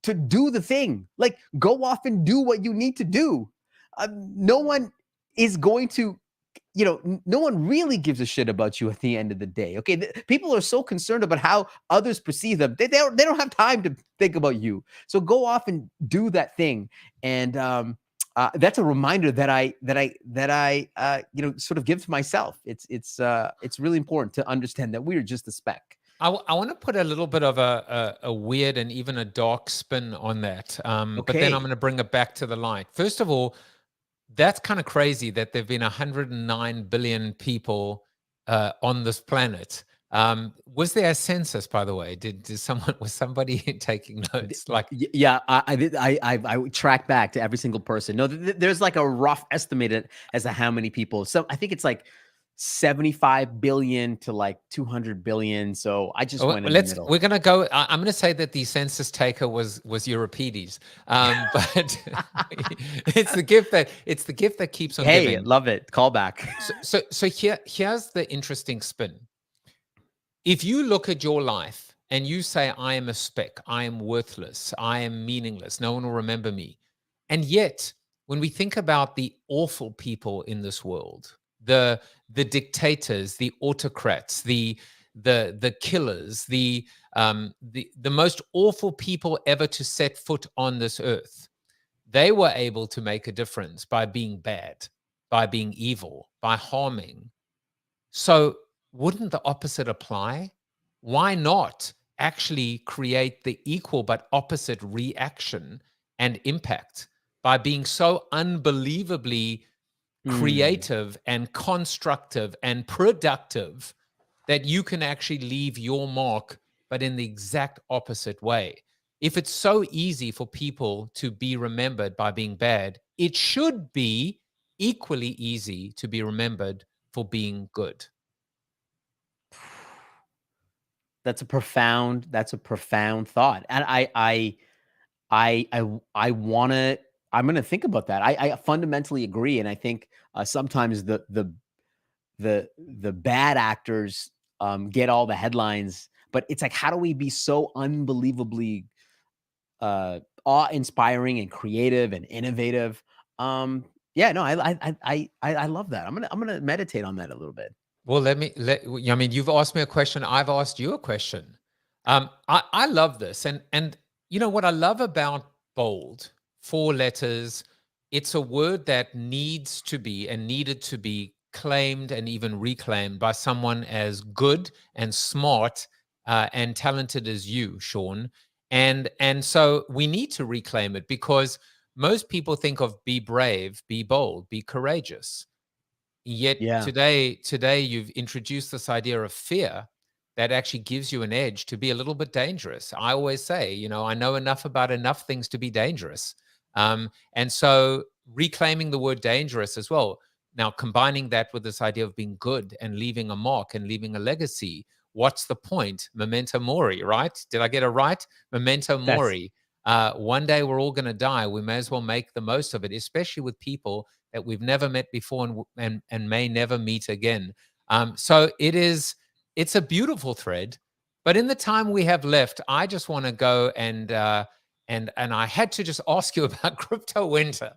Speaker 4: to do the thing. Like, go off and do what you need to do. No one is going to, no one really gives a shit about you at the end of the day. Okay, people are so concerned about how others perceive them. They don't have time to think about you. So go off and do that thing. And that's a reminder that I sort of give to myself. It's really important to understand that we're just a speck.
Speaker 2: I want to put a little bit of a weird and even a dark spin on that. But then I'm going to bring it back to the light. First of all, that's kind of crazy that there've been 109 billion people on this planet. Was there a census, by the way? Was somebody taking notes? Like,
Speaker 4: yeah, I track back to every single person. No, there's like a rough estimate as to how many people. So I think it's like 75 billion to like 200 billion. So I just went in the middle.
Speaker 2: We're going to go. I'm going to say that the census taker was Euripides. But it's the gift that keeps on giving.
Speaker 4: Hey, love it. Call back.
Speaker 2: So here's the interesting spin. If you look at your life and you say, I am a speck, I am worthless, I am meaningless, no one will remember me. And yet, when we think about the awful people in this world, the dictators, the autocrats, the killers, the most awful people ever to set foot on this earth, they were able to make a difference by being bad, by being evil, by harming. So wouldn't the opposite apply? Why not actually create the equal but opposite reaction and impact by being so unbelievably creative and constructive and productive that you can actually leave your mark, but in the exact opposite way? If it's so easy for people to be remembered by being bad, it should be equally easy to be remembered for being good.
Speaker 4: That's a profound thought. And I'm going to think about that. I fundamentally agree. And I think sometimes the bad actors get all the headlines, but it's like, how do we be so unbelievably awe-inspiring and creative and innovative? I love that. I'm gonna meditate on that a little bit.
Speaker 2: Well, you've asked me a question. I've asked you a question. I love this. And what I love about bold, 4 letters, it's a word that needs to be and needed to be claimed and even reclaimed by someone as good and smart and talented as you, Shawn. And so we need to reclaim it because most people think of be brave, be bold, be courageous. Yet today you've introduced this idea of fear that actually gives you an edge to be a little bit dangerous. I always say, I know enough about enough things to be dangerous. And so reclaiming the word dangerous as well. Now, combining that with this idea of being good and leaving a mark and leaving a legacy. What's the point? Memento Mori, right? Did I get it right? Memento Mori. One day we're all going to die. We may as well make the most of it, especially with people that we've never met before and may never meet again. So it's a beautiful thread. But in the time we have left, I just want to go and and I had to just ask you about crypto winter.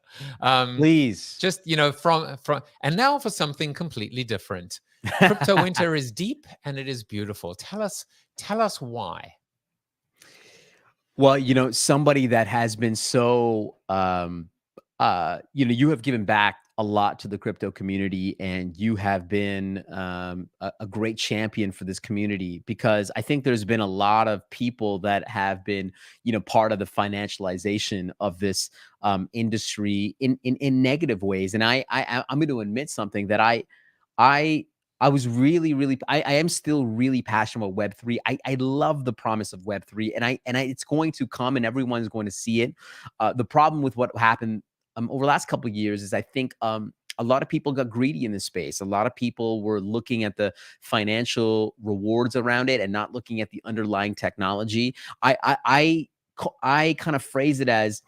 Speaker 4: Please.
Speaker 2: Just from and now for something completely different. Crypto winter is deep and it is beautiful. Tell us why.
Speaker 4: Well, somebody that has been so, you have given back a lot to the crypto community, and you have been a great champion for this community, because I think there's been a lot of people that have been, part of the financialization of this industry in negative ways. And I'm going to admit something that I was really, really, I am still really passionate about Web3. I love the promise of Web3, and it's going to come, and everyone's going to see it. The problem with what happened over the last couple of years is, I think a lot of people got greedy in this space. A lot of people were looking at the financial rewards around it and not looking at the underlying technology. I kind of phrase it as,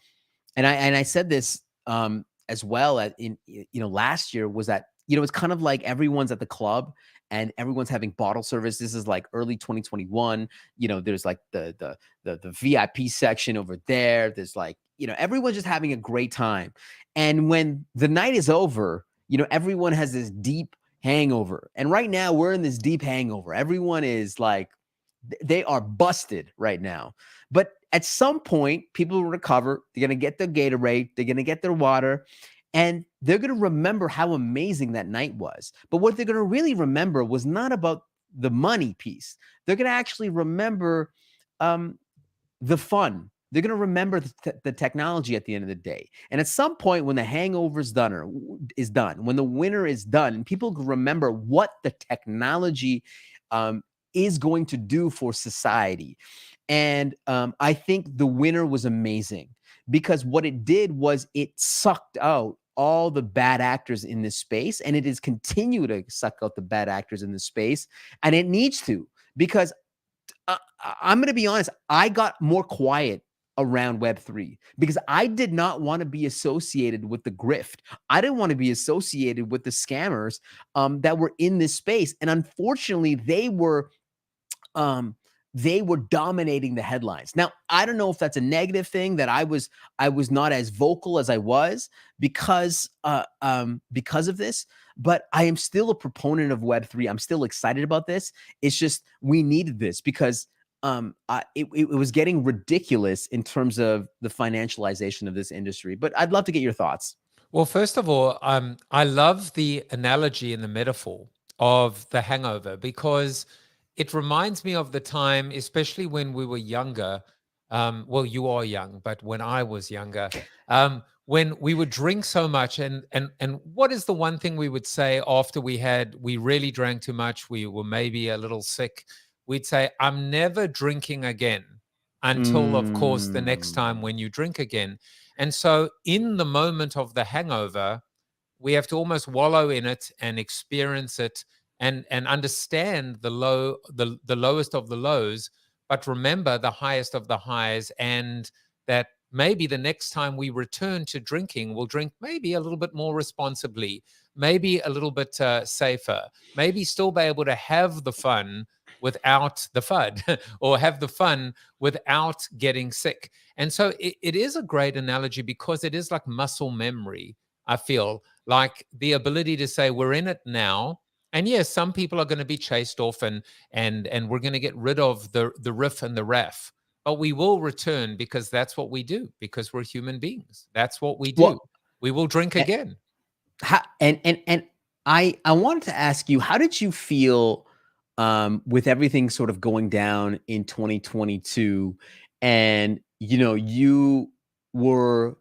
Speaker 4: and I said this as well in last year, was that it's kind of like everyone's at the club and everyone's having bottle service. This is like early 2021. There's like the VIP section over there. There's like, everyone's just having a great time. And when the night is over, everyone has this deep hangover. And right now we're in this deep hangover. Everyone is like, they are busted right now. But at some point, people will recover. They're going to get their Gatorade. They're going to get their water. And they're going to remember how amazing that night was. But what they're going to really remember was not about the money piece. They're going to actually remember the fun. They're going to remember the technology at the end of the day. And at some point, when the hangover is done, when the winner is done, people remember what the technology is going to do for society. And I think the winner was amazing, because what it did was it sucked out all the bad actors in this space, and it is continue to suck out the bad actors in this space, and it needs to, because I'm going to be honest, I got more quiet around Web3 because I did not want to be associated with the grift. I didn't want to be associated with the scammers that were in this space, and unfortunately, they were dominating the headlines. Now, I don't know if that's a negative thing, that I was not as vocal as I was because of this, but I am still a proponent of Web3. I'm still excited about this. It's just, we needed this because it was getting ridiculous in terms of the financialization of this industry. But I'd love to get your thoughts.
Speaker 2: Well, first of all, I love the analogy and the metaphor of the hangover, because it reminds me of the time, especially when we were younger. Well, you are young, but when I was younger, when we would drink so much, and what is the one thing we would say after we really drank too much, we were maybe a little sick, we'd say, I'm never drinking again until, of course, the next time when you drink again. And so in the moment of the hangover, we have to almost wallow in it and experience it and understand the lowest of the lows, but remember the highest of the highs, and that maybe the next time we return to drinking, we'll drink maybe a little bit more responsibly, maybe a little bit safer, maybe still be able to have the fun without the FUD or have the fun without getting sick. And so it is a great analogy, because it is like muscle memory. I feel like the ability to say we're in it now. And yes, some people are going to be chased off, and we're going to get rid of the riff and the ref, but we will return, because that's what we do, because we're human beings. That's what we do. Well, we will drink again.
Speaker 4: And I wanted to ask you, how did you feel with everything sort of going down in 2022, and you were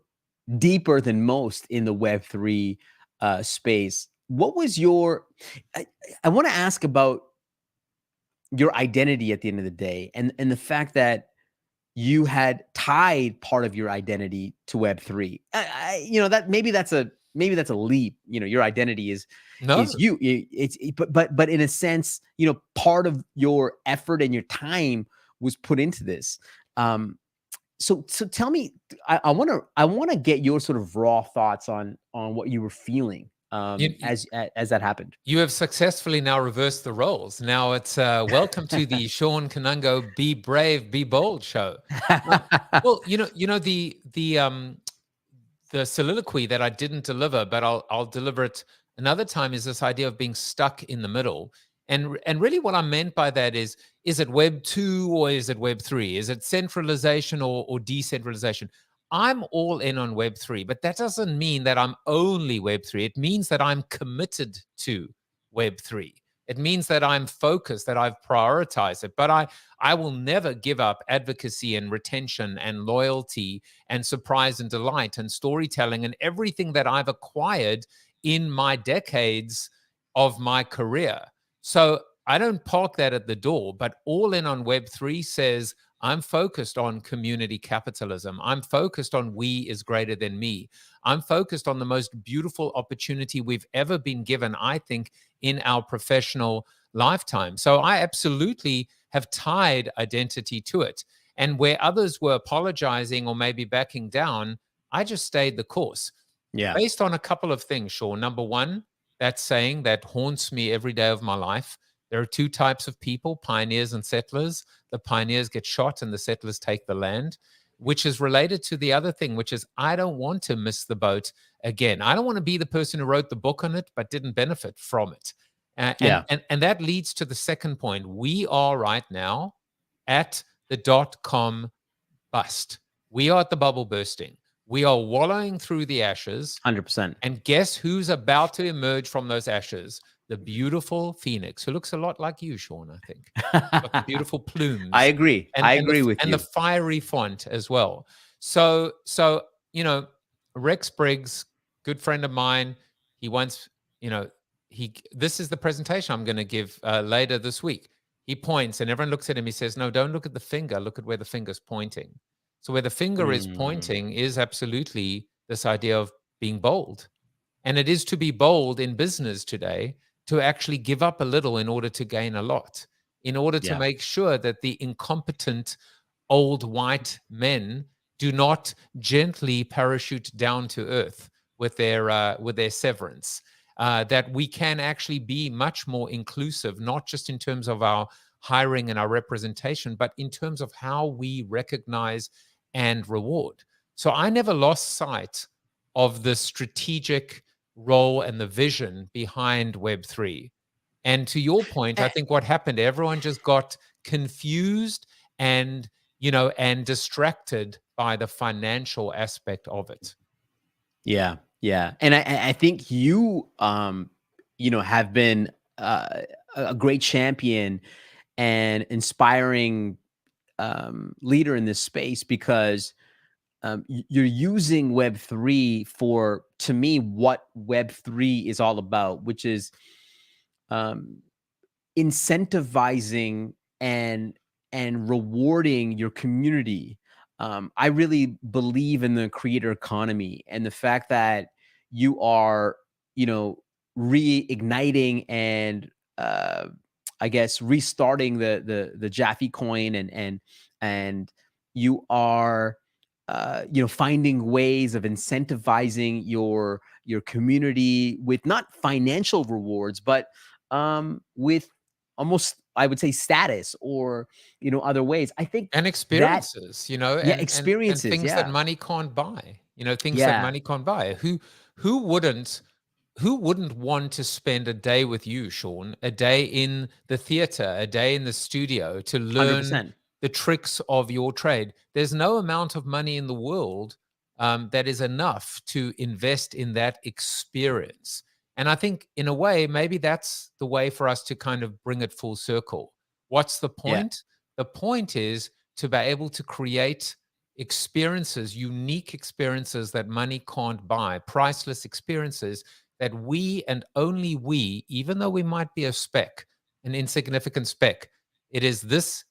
Speaker 4: deeper than most in the Web3 space? What was I want to ask about your identity at the end of the day, and the fact that you had tied part of your identity to Web3. That maybe that's a leap. Your identity is you. But in a sense, part of your effort and your time was put into this. So tell me, I want to get your sort of raw thoughts on what you were feeling
Speaker 2: You,
Speaker 4: as that happened?
Speaker 2: you have successfully now reversed the roles. Now it's welcome to the Shawn Kanungo Be Brave, Be Bold show. Well, the soliloquy that I didn't deliver, but I'll deliver it another time, is this idea of being stuck in the middle. And really what I meant by that is it Web 2 or is it Web 3? Is it centralization or decentralization? I'm all in on Web 3, but that doesn't mean that I'm only Web 3. It means that I'm committed to Web 3. It means that I'm focused, that I've prioritized it. But I will never give up advocacy and retention and loyalty and surprise and delight and storytelling and everything that I've acquired in my decades of my career. So I don't park that at the door, but all in on Web3 says I'm focused on community capitalism. I'm focused on we is greater than me. I'm focused on the most beautiful opportunity we've ever been given, I think, in our professional lifetime. So I absolutely have tied identity to it. And where others were apologizing or maybe backing down, I just stayed the course.
Speaker 4: Yeah.
Speaker 2: Based on a couple of things, Shawn. Number one, that saying that haunts me every day of my life. There are two types of people, pioneers and settlers. The pioneers get shot and the settlers take the land, which is related to the other thing, which is I don't want to miss the boat again. I don't want to be the person who wrote the book on it but didn't benefit from it. And that leads to the second point. We are right now at the .com bust. We are at the bubble bursting. We are wallowing through the ashes.
Speaker 4: 100%.
Speaker 2: And guess who's about to emerge from those ashes? The beautiful phoenix, who looks a lot like you, Shawn, I think. Got the beautiful plumes.
Speaker 4: I agree. I agree with you.
Speaker 2: And the fiery font as well. So Rex Briggs, good friend of mine, he once, this is the presentation I'm going to give later this week. He points and everyone looks at him. He says, no, don't look at the finger. Look at where the finger's pointing. So where the finger is pointing is absolutely this idea of being bold. And it is to be bold in business today to actually give up a little in order to gain a lot, in order to make sure that the incompetent old white men do not gently parachute down to earth with their severance, that we can actually be much more inclusive, not just in terms of our hiring and our representation, but in terms of how we recognize and reward. So I never lost sight of the strategic role and the vision behind Web3. And to your point, I think what happened, everyone just got confused and distracted by the financial aspect of it.
Speaker 4: Yeah. And I think you, have been a great champion and inspiring leader in this space because you're using Web3 for, to me, what Web3 is all about, which is incentivizing and rewarding your community. I really believe in the creator economy and the fact that you are, reigniting and I guess restarting the Jaffe coin and you are finding ways of incentivizing your community with not financial rewards, but with almost, I would say, status or other ways. I think
Speaker 2: and experiences,
Speaker 4: experiences,
Speaker 2: and things that money can't buy. Things that money can't buy. Who wouldn't want to spend a day with you, Shawn? A day in the theater, a day in the studio to learn
Speaker 4: 100%.
Speaker 2: the tricks of your trade. There's no amount of money in the world that is enough to invest in that experience. And I think in a way, maybe that's the way for us to kind of bring it full circle. What's the point? The point is to be able to create experiences, unique experiences that money can't buy, priceless experiences that we and only we, even though we might be a spec, an insignificant spec, it is this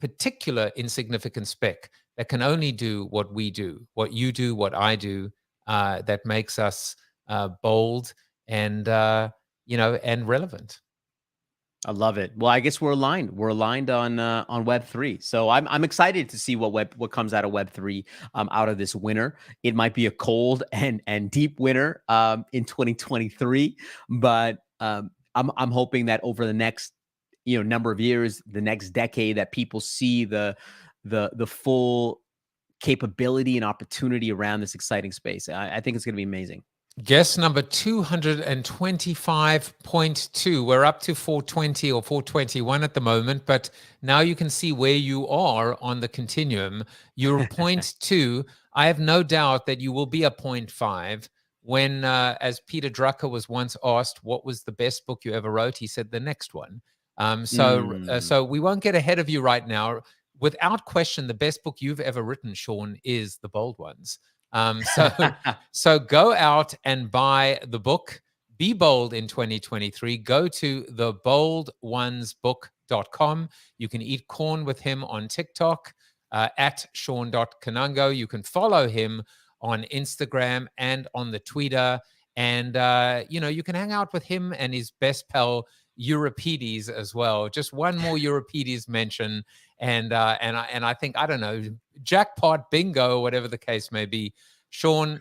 Speaker 2: particular insignificant spec that can only do what we do, what you do, what I do, that makes us bold and and relevant.
Speaker 4: I love it. Well, I guess we're aligned. We're aligned on Web3. So I'm excited to see what comes out of Web3 out of this winter. It might be a cold and deep winter in 2023, but I'm hoping that over the next number of years, the next decade, that people see the full capability and opportunity around this exciting space. I think it's going to be amazing.
Speaker 2: Guest number 225.2. We're up to 420 or 421 at the moment, but now you can see where you are on the continuum. You're 0.2. I have no doubt that you will be a 0.5. When, as Peter Drucker was once asked, what was the best book you ever wrote? He said, the next one. So we won't get ahead of you right now. Without question, the best book you've ever written, Shawn, is The Bold Ones. So go out and buy the book. Be bold in 2023. Go to theboldOnesBook.com. You can eat corn with him on TikTok at Shawn.Kanungo. You can follow him on Instagram and on the Twitter. And, you can hang out with him and his best pal, Euripides, as well. Just one more Euripides mention. And I think, I don't know, jackpot, bingo, whatever the case may be. Shawn,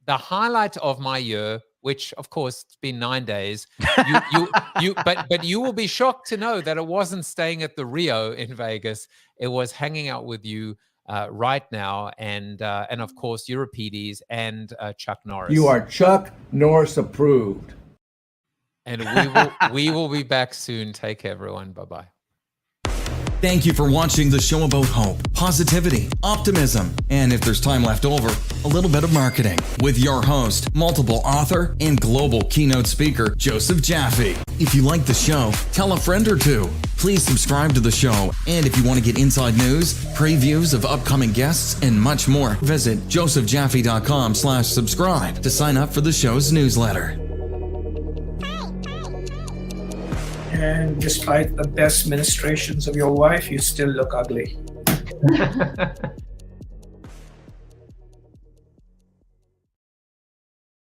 Speaker 2: the highlight of my year, which of course it's been 9 days, but you will be shocked to know that it wasn't staying at the Rio in Vegas. It was hanging out with you right now, and of course Euripides and Chuck Norris.
Speaker 5: You are Chuck Norris approved.
Speaker 2: And we will be back soon. Take care, everyone. Bye-bye.
Speaker 6: Thank you for watching the show about hope, positivity, optimism, and if there's time left over, a little bit of marketing with your host, multiple author, and global keynote speaker, Joseph Jaffe. If you like the show, tell a friend or two. Please subscribe to the show, and if you want to get inside news, previews of upcoming guests, and much more, visit josephjaffe.com/subscribe to sign up for the show's newsletter.
Speaker 7: And despite the best ministrations of your wife, you still look ugly.